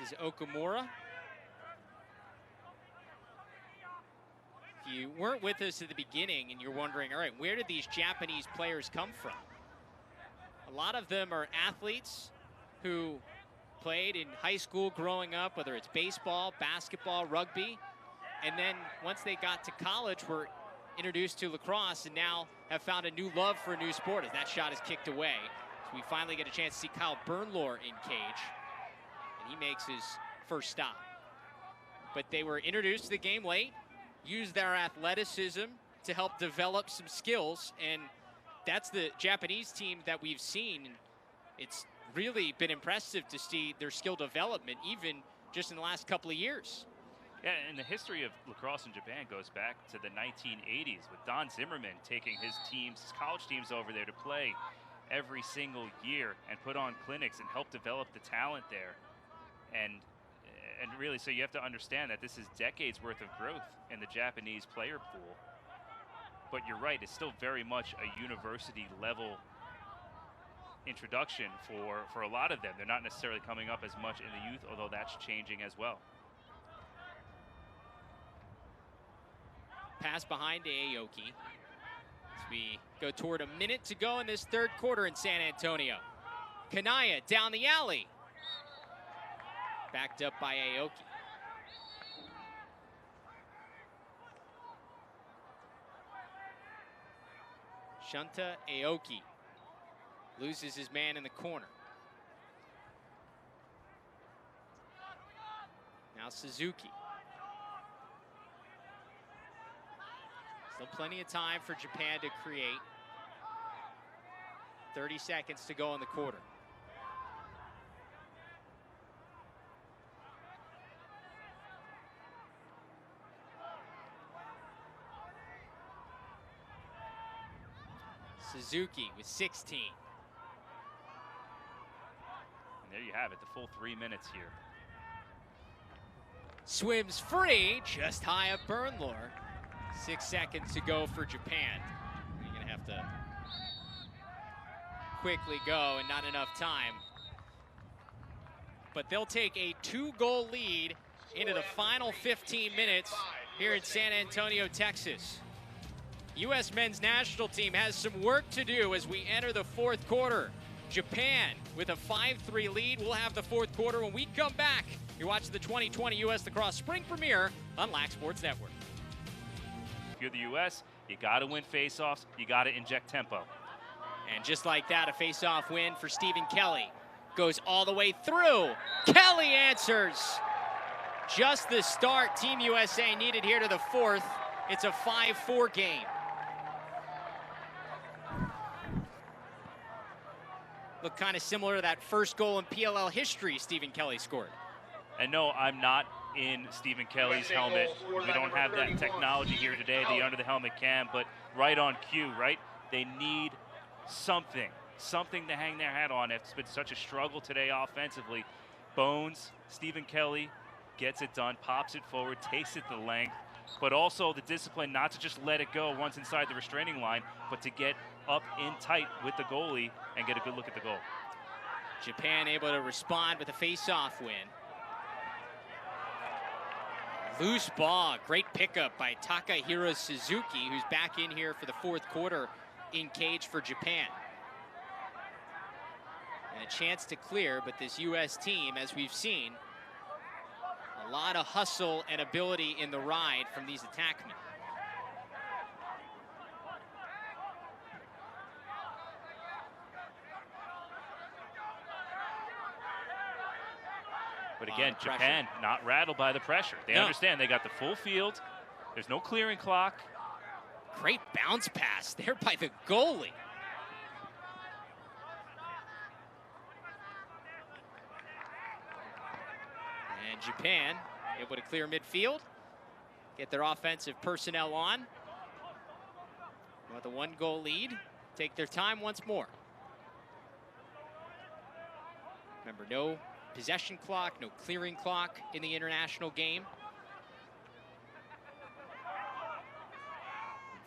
This is Okamura. If you weren't with us at the beginning and you're wondering, all right, where did these Japanese players come from? A lot of them are athletes who played in high school growing up, whether it's baseball, basketball, rugby, and then once they got to college were introduced to lacrosse and now have found a new love for a new sport as that shot is kicked away. So we finally get a chance to see Kyle Bernlohr in cage, and he makes his first stop. But they were introduced to the game late, used their athleticism to help develop some skills, and that's the Japanese team that we've seen. It's really been impressive to see their skill development even just in the last couple of years. Yeah, and the history of lacrosse in Japan goes back to the 1980s with Don Zimmerman taking his college teams over there to play every single year and put on clinics and help develop the talent there. And really, so you have to understand that this is decades worth of growth in the Japanese player pool. But you're right, it's still very much a university level introduction for a lot of them. They're not necessarily coming up as much in the youth, although that's changing as well. Pass behind to Aoki as we go toward a minute to go in this third quarter in San Antonio. Kanaya down the alley. Backed up by Aoki. Shunta Aoki loses his man in the corner. Now Suzuki. Still plenty of time for Japan to create. 30 seconds to go in the quarter. Suzuki with 16. And there you have it, the full 3 minutes here. Swims free, just high up Bernlohr. 6 seconds to go for Japan. You're gonna have to quickly go and not enough time. But they'll take a 2-goal lead into the final 15 minutes here in San Antonio, Texas. U.S. men's national team has some work to do as we enter the fourth quarter. Japan with a 5-3 lead. We'll have the fourth quarter when we come back. You're watching the 2020 U.S. Lacrosse Spring Premiere on Lax Sports Network. If you're the U.S., you got to win faceoffs. You got to inject tempo. And just like that, a face-off win for Stephen Kelly. Goes all the way through. Kelly answers. Just the start Team USA needed here to the fourth. It's a 5-4 game. Look kind of similar to that first goal in PLL history Stephen Kelly scored. And no, I'm not in Stephen Kelly's helmet. We don't have that technology here today, the under the helmet cam, but right on cue, right? They need something to hang their hat on. It's been such a struggle today offensively. Bones, Stephen Kelly gets it done, pops it forward, takes it the length, but also the discipline not to just let it go once inside the restraining line, but to get up in tight with the goalie and get a good look at the goal. Japan able to respond with a face-off win. Loose ball, great pickup by Takahiro Suzuki, who's back in here for the fourth quarter in cage for Japan. And a chance to clear, but this U.S. team, as we've seen, a lot of hustle and ability in the ride from these attackmen. But again, Japan not rattled by the pressure. They understand they got the full field. There's no clearing clock. Great bounce pass there by the goalie. And Japan able to clear midfield, get their offensive personnel on. With a 1-goal lead, take their time once more. Remember, no possession clock, no clearing clock in the international game.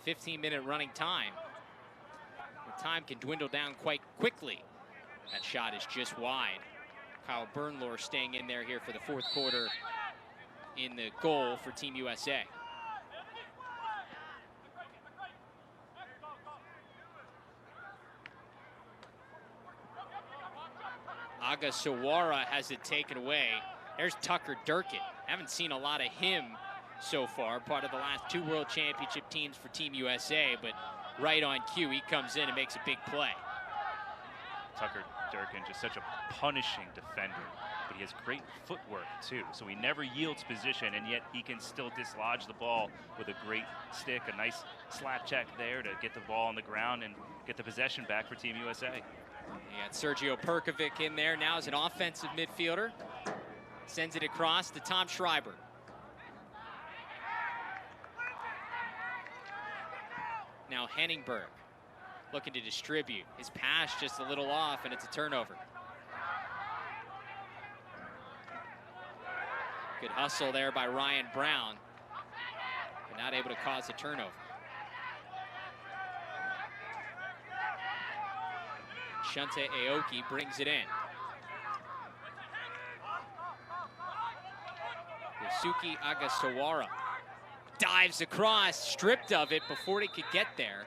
15-minute running time. The time can dwindle down quite quickly. That shot is just wide. Kyle Bernlohr staying in there here for the fourth quarter in the goal for Team USA. Agasawara has it taken away. There's Tucker Durkin. Haven't seen a lot of him so far, part of the last 2 World Championship teams for Team USA, but right on cue, he comes in and makes a big play. Tucker Durkin, just such a punishing defender, but he has great footwork too. So he never yields position, and yet he can still dislodge the ball with a great stick, a nice slap check there to get the ball on the ground and get the possession back for Team USA. You got Sergio Perkovic in there now as an offensive midfielder. Sends it across to Tom Schreiber. Now Henningberg looking to distribute. His pass just a little off, and it's a turnover. Good hustle there by Ryan Brown, but not able to cause a turnover. Shunte Aoki brings it in. Yusuke Agasawara dives across, stripped of it before he could get there.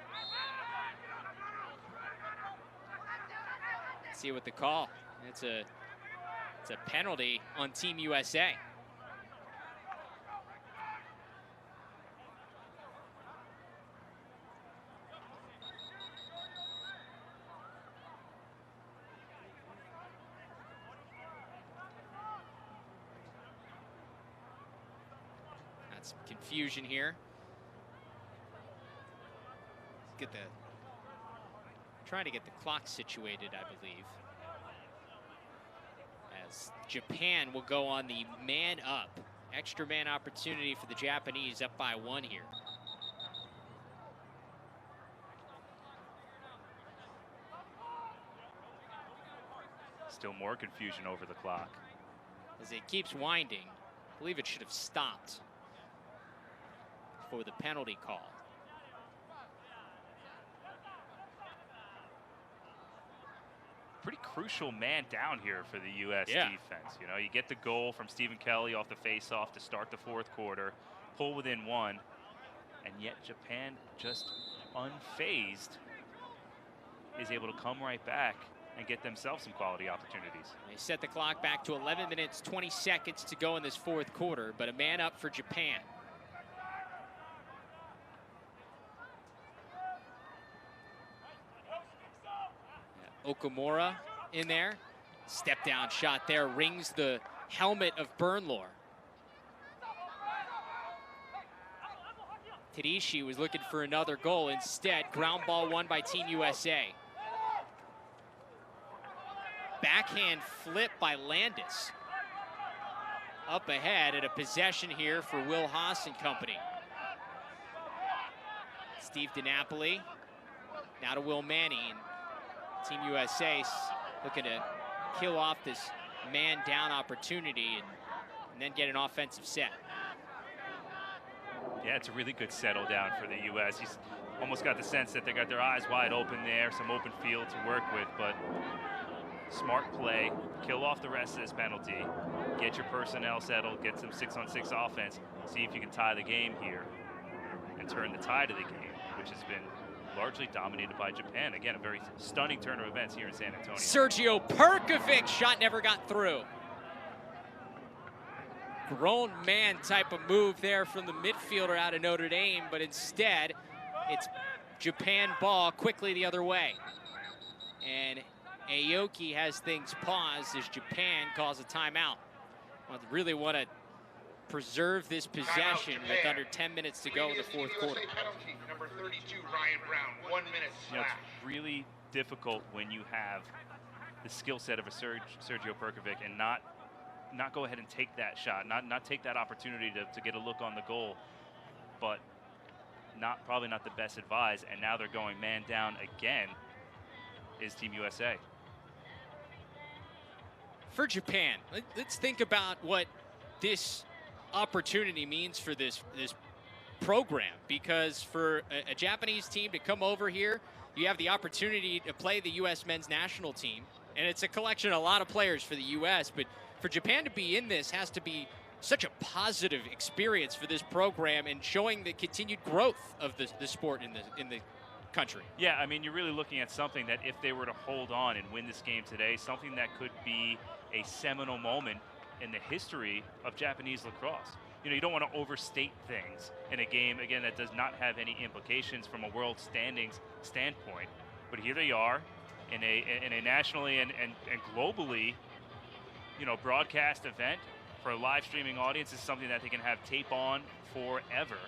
Let's see what the call. It's a penalty on Team USA. That's confusion here. Let's get trying to get the clock situated, I believe. As Japan will go on the man up. Extra man opportunity for the Japanese, up by 1 here. Still more confusion over the clock. As it keeps winding, I believe it should have stopped for the penalty call. Pretty crucial man down here for the U.S. defense. You know, you get the goal from Stephen Kelly off the face-off to start the 4th quarter, pull within 1, and yet Japan, just unfazed, is able to come right back and get themselves some quality opportunities. They set the clock back to 11 minutes, 20 seconds to go in this 4th quarter, but a man up for Japan. Okamura in there. Step down shot there, rings the helmet of Bernlohr. Tedishi was looking for another goal. Instead, ground ball won by Team USA. Backhand flip by Landis. Up ahead at a possession here for Will Haas and company. Steve DiNapoli. Now to Will Manny. Team USA looking to kill off this man down opportunity and then get an offensive set. Yeah, it's a really good settle down for the U.S. He's almost got the sense that they got their eyes wide open there, some open field to work with, but smart play, kill off the rest of this penalty, get your personnel settled, get some 6-on-6 offense, see if you can tie the game here and turn the tide of the game, which has been largely dominated by Japan. Again, a very stunning turn of events here in San Antonio. Sergio Perkovic, shot never got through. Grown man type of move there from the midfielder out of Notre Dame, but instead it's Japan ball quickly the other way. And Aoki has things paused as Japan calls a timeout. Well, they really want to preserve this possession with under 10 minutes to go in the 4th quarter. Penalty, number 32, Ryan Brown, 1 minute You know, slash. it's really difficult when you have the skill set of a Sergio Perkovic and not go ahead and take that shot, not take that opportunity to get a look on the goal, but probably not the best advised. And now they're going man down again. Is Team USA. For Japan, let's think about what this opportunity means for this program, because for a Japanese team to come over here, you have the opportunity to play the U.S. men's national team, and it's a collection of a lot of players for the U.S., but for Japan to be in this has to be such a positive experience for this program and showing the continued growth of the sport in the country. Yeah, I mean, you're really looking at something that if they were to hold on and win this game today, something that could be a seminal moment in the history of Japanese lacrosse. you don't want to overstate things in a game, again, that does not have any implications from a world standings standpoint. But here they are in a nationally and globally, broadcast event for a live streaming audience. Is something that they can have tape on forever.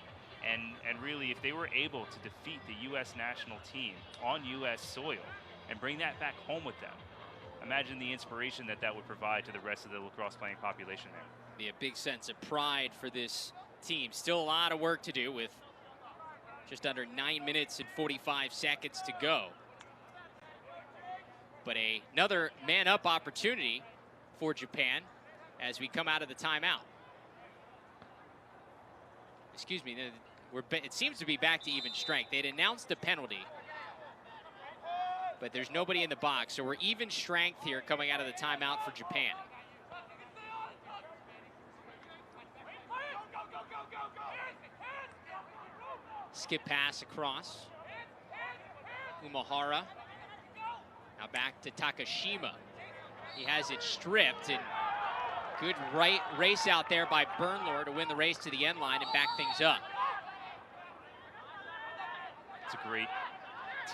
And really, if they were able to defeat the U.S. national team on U.S. soil and bring that back home with them, imagine the inspiration that would provide to the rest of the lacrosse playing population there. Be a big sense of pride for this team. Still a lot of work to do with just under 9 minutes and 45 seconds to go. But another man-up opportunity for Japan as we come out of the timeout. Excuse me, it seems to be back to even strength. They'd announced a penalty, but there's nobody in the box, so we're even strength here coming out of the timeout for Japan. Skip pass across. Umahara. Now back to Takashima. He has it stripped, and good race out there by Bernlor to win the race to the end line and back things up. It's a great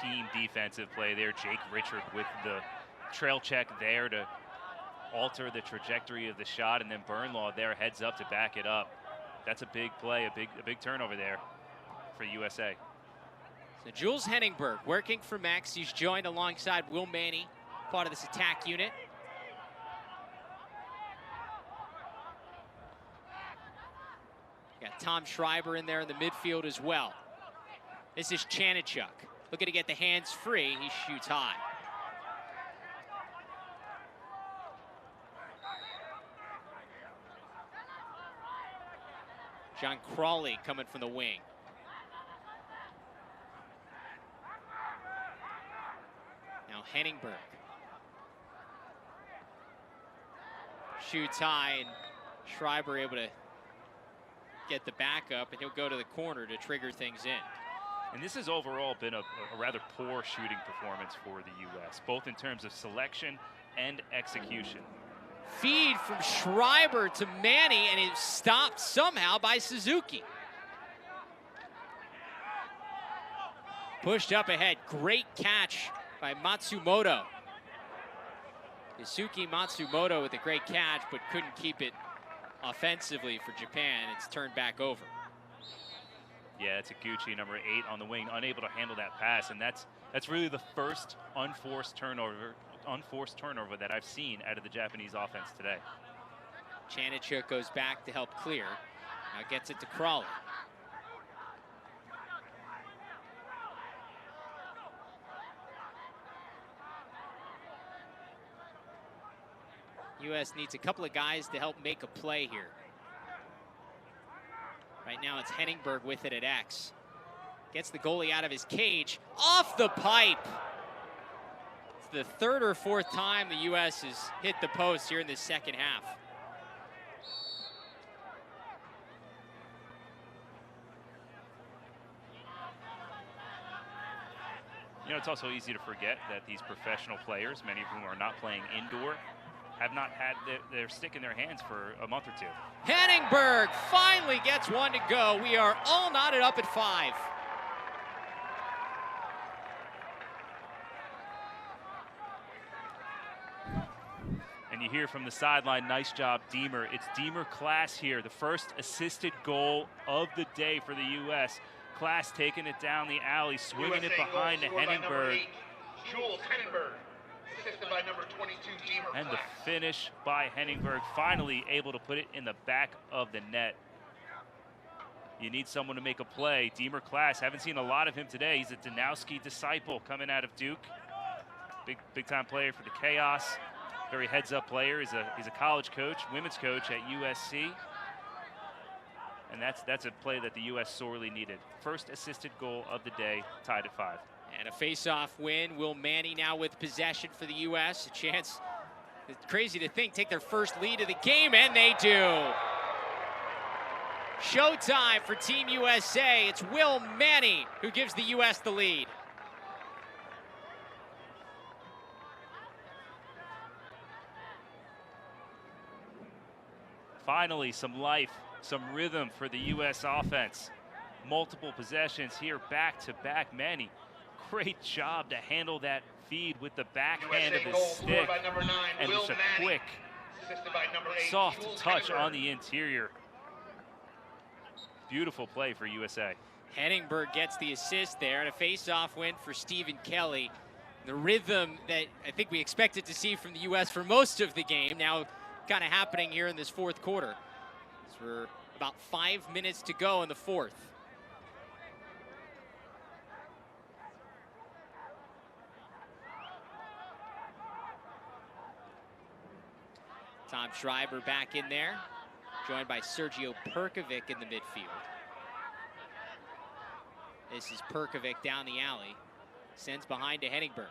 team defensive play there. Jake Richard with the trail check there to alter the trajectory of the shot, and then Bernlaw there heads up to back it up. That's a big play, a big turnover there for USA. So Jules Henningberg working for Mex. He's joined alongside Will Manny, part of this attack unit. Got Tom Schreiber in there in the midfield as well. This is Chanichuk. Looking to get the hands free. He shoots high. John Crawley coming from the wing. Now Henningberg. Shoots high, and Schreiber able to get the backup, and he'll go to the corner to trigger things in. And this has overall been a rather poor shooting performance for the U.S., both in terms of selection and execution. Feed from Schreiber to Manny, and it's stopped somehow by Suzuki. Pushed up ahead. Great catch by Matsumoto. Yusuke Matsumoto with a great catch, but couldn't keep it offensively for Japan. It's turned back over. Yeah, it's Iguchi, number 8 on the wing, unable to handle that pass, and that's really the first unforced turnover that I've seen out of the Japanese offense today. Chanichuk goes back to help clear. Now gets it to Crawley. U.S. needs a couple of guys to help make a play here. Right now it's Henningberg with it at X. Gets the goalie out of his cage. Off the pipe! It's the third or fourth time the U.S. has hit the post here in the second half. It's also easy to forget that these professional players, many of whom are not playing indoor, have not had their stick in their hands for a month or two. Henningberg finally gets one to go. We are all knotted up at 5. And you hear from the sideline, nice job, Deemer. It's Deemer Class here, the first assisted goal of the day for the U.S. Class taking it down the alley, swinging it behind to Henningberg. Jules Henningberg, assisted by number 22, Deemer And Class. the finish by Henningberg, finally able to put it in the back of the net. You need someone to make a play. Deemer Class, haven't seen a lot of him today. He's a Danowski disciple coming out of Duke. Big time player for the Chaos. Very heads up player. He's a college coach, women's coach at USC. And that's a play that the U.S. sorely needed. First assisted goal of the day, tied at 5. And a face-off win. Will Manny now with possession for the U.S. A chance, it's crazy to think, take their first lead of the game, and they do. Showtime for Team USA. It's Will Manny who gives the U.S. the lead. Finally, some life some rhythm for the U.S. offense. Multiple possessions here, back-to-back. Manny, great job to handle that feed with the backhand of his stick. And just a quick, soft touch on the interior. Beautiful play for USA. Henningberg gets the assist there, and a face-off win for Stephen Kelly. The rhythm that I think we expected to see from the U.S. for most of the game, now kind of happening here in this fourth quarter. So we're about 5 minutes to go in the fourth. Tom Schreiber back in there, joined by Sergio Perkovic in the midfield. This is Perkovic down the alley, sends behind to Henningberg.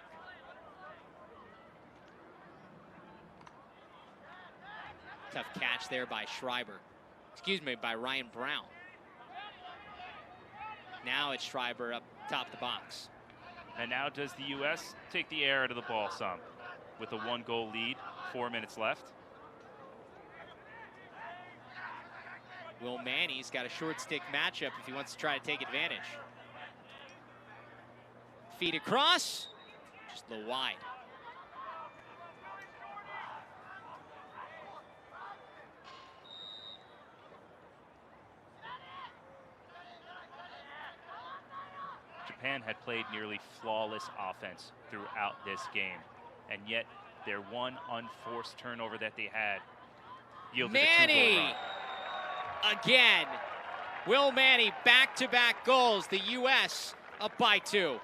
Tough catch there by by Ryan Brown. Now it's Schreiber up top the box. And now does the U.S. take the air out of the ball some with a 1-goal lead, 4 minutes left. Will Manny's got a short stick matchup if he wants to try to take advantage. Feed across, just a little wide. Japan had played nearly flawless offense throughout this game, and yet their one unforced turnover that they had yielded a 2-goal run. Again, Will Manny, back-to-back goals. The U.S. up by 2.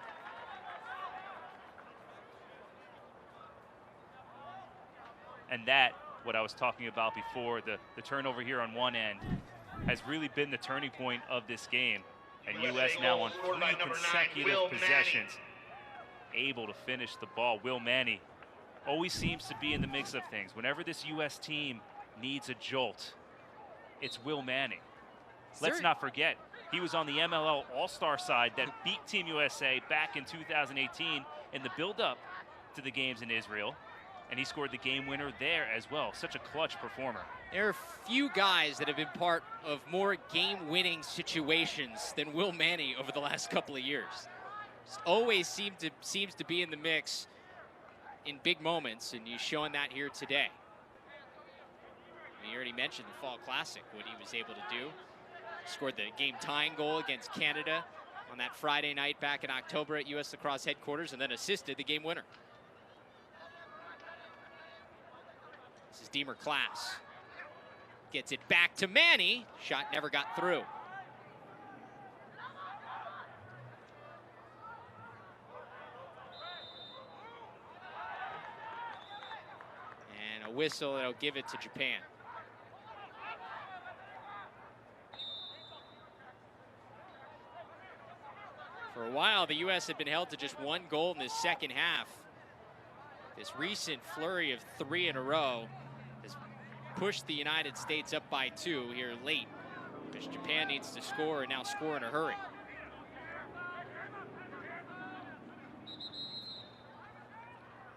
And that, what I was talking about before, the turnover here on one end, has really been the turning point of this game. And U.S. now on 3 consecutive possessions, able to finish the ball. Will Manny always seems to be in the mix of things. Whenever this U.S. team needs a jolt, it's Will Manny. Let's not forget, he was on the MLL All-Star side that beat Team USA back in 2018 in the build-up to the games in Israel. And he scored the game winner there as well. Such a clutch performer. There are few guys that have been part of more game-winning situations than Will Manny over the last couple of years. Just always seems to be in the mix in big moments, and he's showing that here today. You already mentioned the Fall Classic, what he was able to do. Scored the game-tying goal against Canada on that Friday night back in October at U.S. Lacrosse headquarters, and then assisted the game winner. This is Deemer Class. Gets it back to Manny. Shot never got through. And a whistle that'll give it to Japan. For a while, the U.S. had been held to just 1 goal in the second half. This recent flurry of 3 in a row has pushed the United States up by 2 here late, because Japan needs to score and now score in a hurry.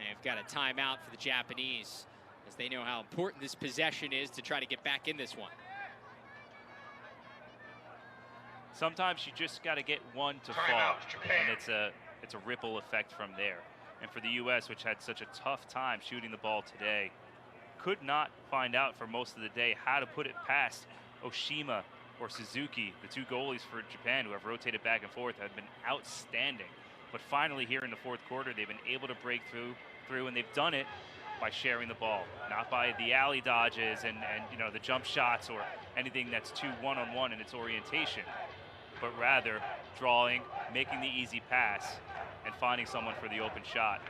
And they've got a timeout for the Japanese, as they know how important this possession is to try to get back in this one. Sometimes you just got to get one to fall, and it's a ripple effect from there. And for the U.S., which had such a tough time shooting the ball today, could not find out for most of the day how to put it past Oshima or Suzuki, the 2 goalies for Japan who have rotated back and forth, have been outstanding. But finally here in the fourth quarter, they've been able to break through, and they've done it by sharing the ball, not by the alley dodges and you know, the jump shots or anything that's too one-on-one in its orientation, but rather drawing, making the easy pass, and finding someone for the open shot.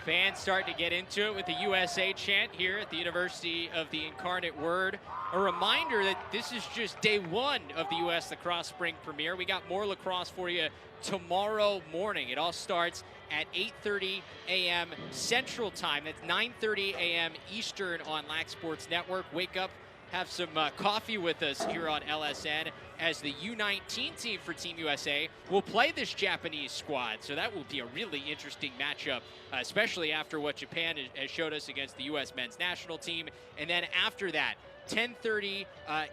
Fans starting to get into it with the USA chant here at the University of the Incarnate Word. A reminder that this is just day 1 of the U.S. Lacrosse Spring Premiere. We got more lacrosse for you tomorrow morning. It all starts at 8:30 a.m. Central Time. That's 9:30 a.m. Eastern on Lax Sports Network. Wake up, have some coffee with us here on LSN, as the U19 team for Team USA will play this Japanese squad. So that will be a really interesting matchup, especially after what Japan has showed us against the U.S. men's national team. And then after that, 10:30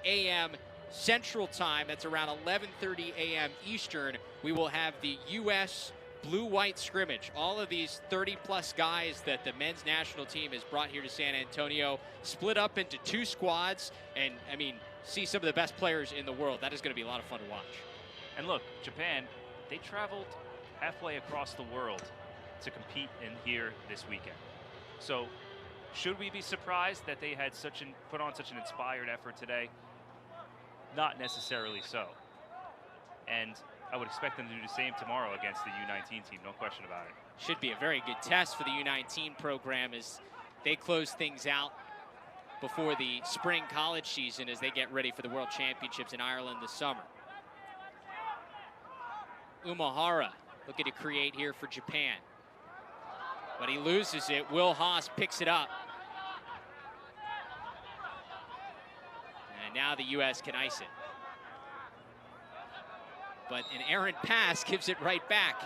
a.m. Central Time. That's around 11:30 a.m. Eastern. We will have the U.S. blue-white scrimmage. All of these 30-plus guys that the men's national team has brought here to San Antonio, split up into 2 squads, and, I mean, see some of the best players in the world. That is going to be a lot of fun to watch. And look, Japan, they traveled halfway across the world to compete in here this weekend. So should we be surprised that they had put on such an inspired effort today? Not necessarily so. And I would expect them to do the same tomorrow against the U19 team, no question about it. Should be a very good test for the U19 program as they close things out before the spring college season as they get ready for the World Championships in Ireland this summer. Umehara looking to create here for Japan. But he loses it. Will Haas picks it up. And now the U.S. can ice it. But an errant pass gives it right back.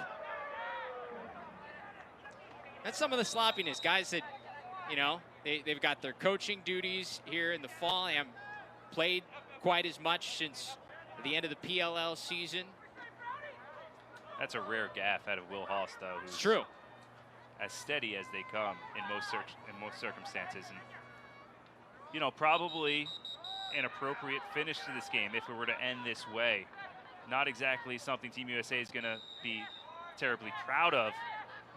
That's some of the sloppiness. Guys that, you know, they've got their coaching duties here in the fall. They haven't played quite as much since the end of the PLL season. That's a rare gaffe out of Will Haas, though. It's true. As steady as they come in most circumstances. And, you know, probably an appropriate finish to this game if it were to end this way. Not exactly something Team USA is going to be terribly proud of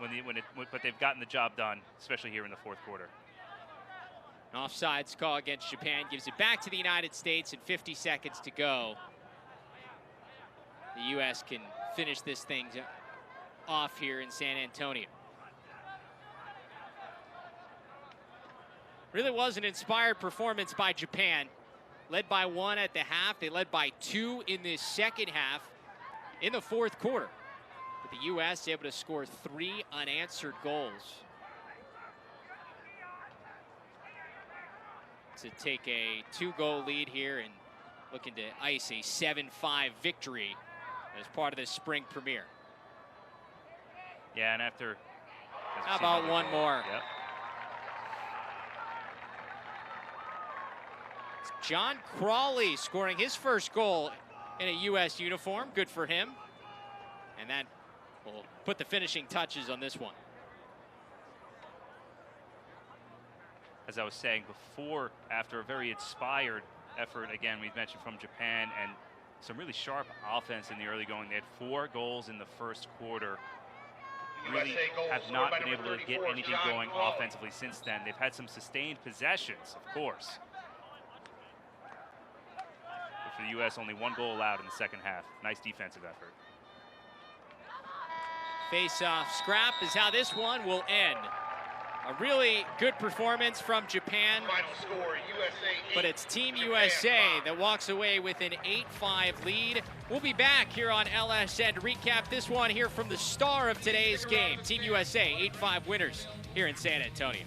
but they've gotten the job done, especially here in the fourth quarter. An offsides call against Japan gives it back to the United States, and 50 seconds to go. The U.S. can finish this thing off here in San Antonio. Really was an inspired performance by Japan. Led by 1 at the half. They led by 2 in this second half in the fourth quarter. But the U.S. able to score 3 unanswered goals to take a 2-goal lead here and looking to ice a 7-5 victory as part of this spring premiere. Yeah, and after... How about one more? Yep. John Crawley scoring his first goal in a U.S. uniform. Good for him. And that will put the finishing touches on this one. As I was saying before, after a very inspired effort, again, we've mentioned from Japan, and some really sharp offense in the early going. They had 4 goals in the first quarter. Really have not been able to get anything going offensively since then. They've had some sustained possessions, of course. For the U.S., only 1 goal allowed in the second half. Nice defensive effort. Face-off scrap is how this one will end. A really good performance from Japan. Final score, USA 8, but it's Team Japan USA 5. that walks away with an 8-5 lead. We'll be back here on LSN to recap this one here from the star of today's game. Team USA 8-5 winners here in San Antonio.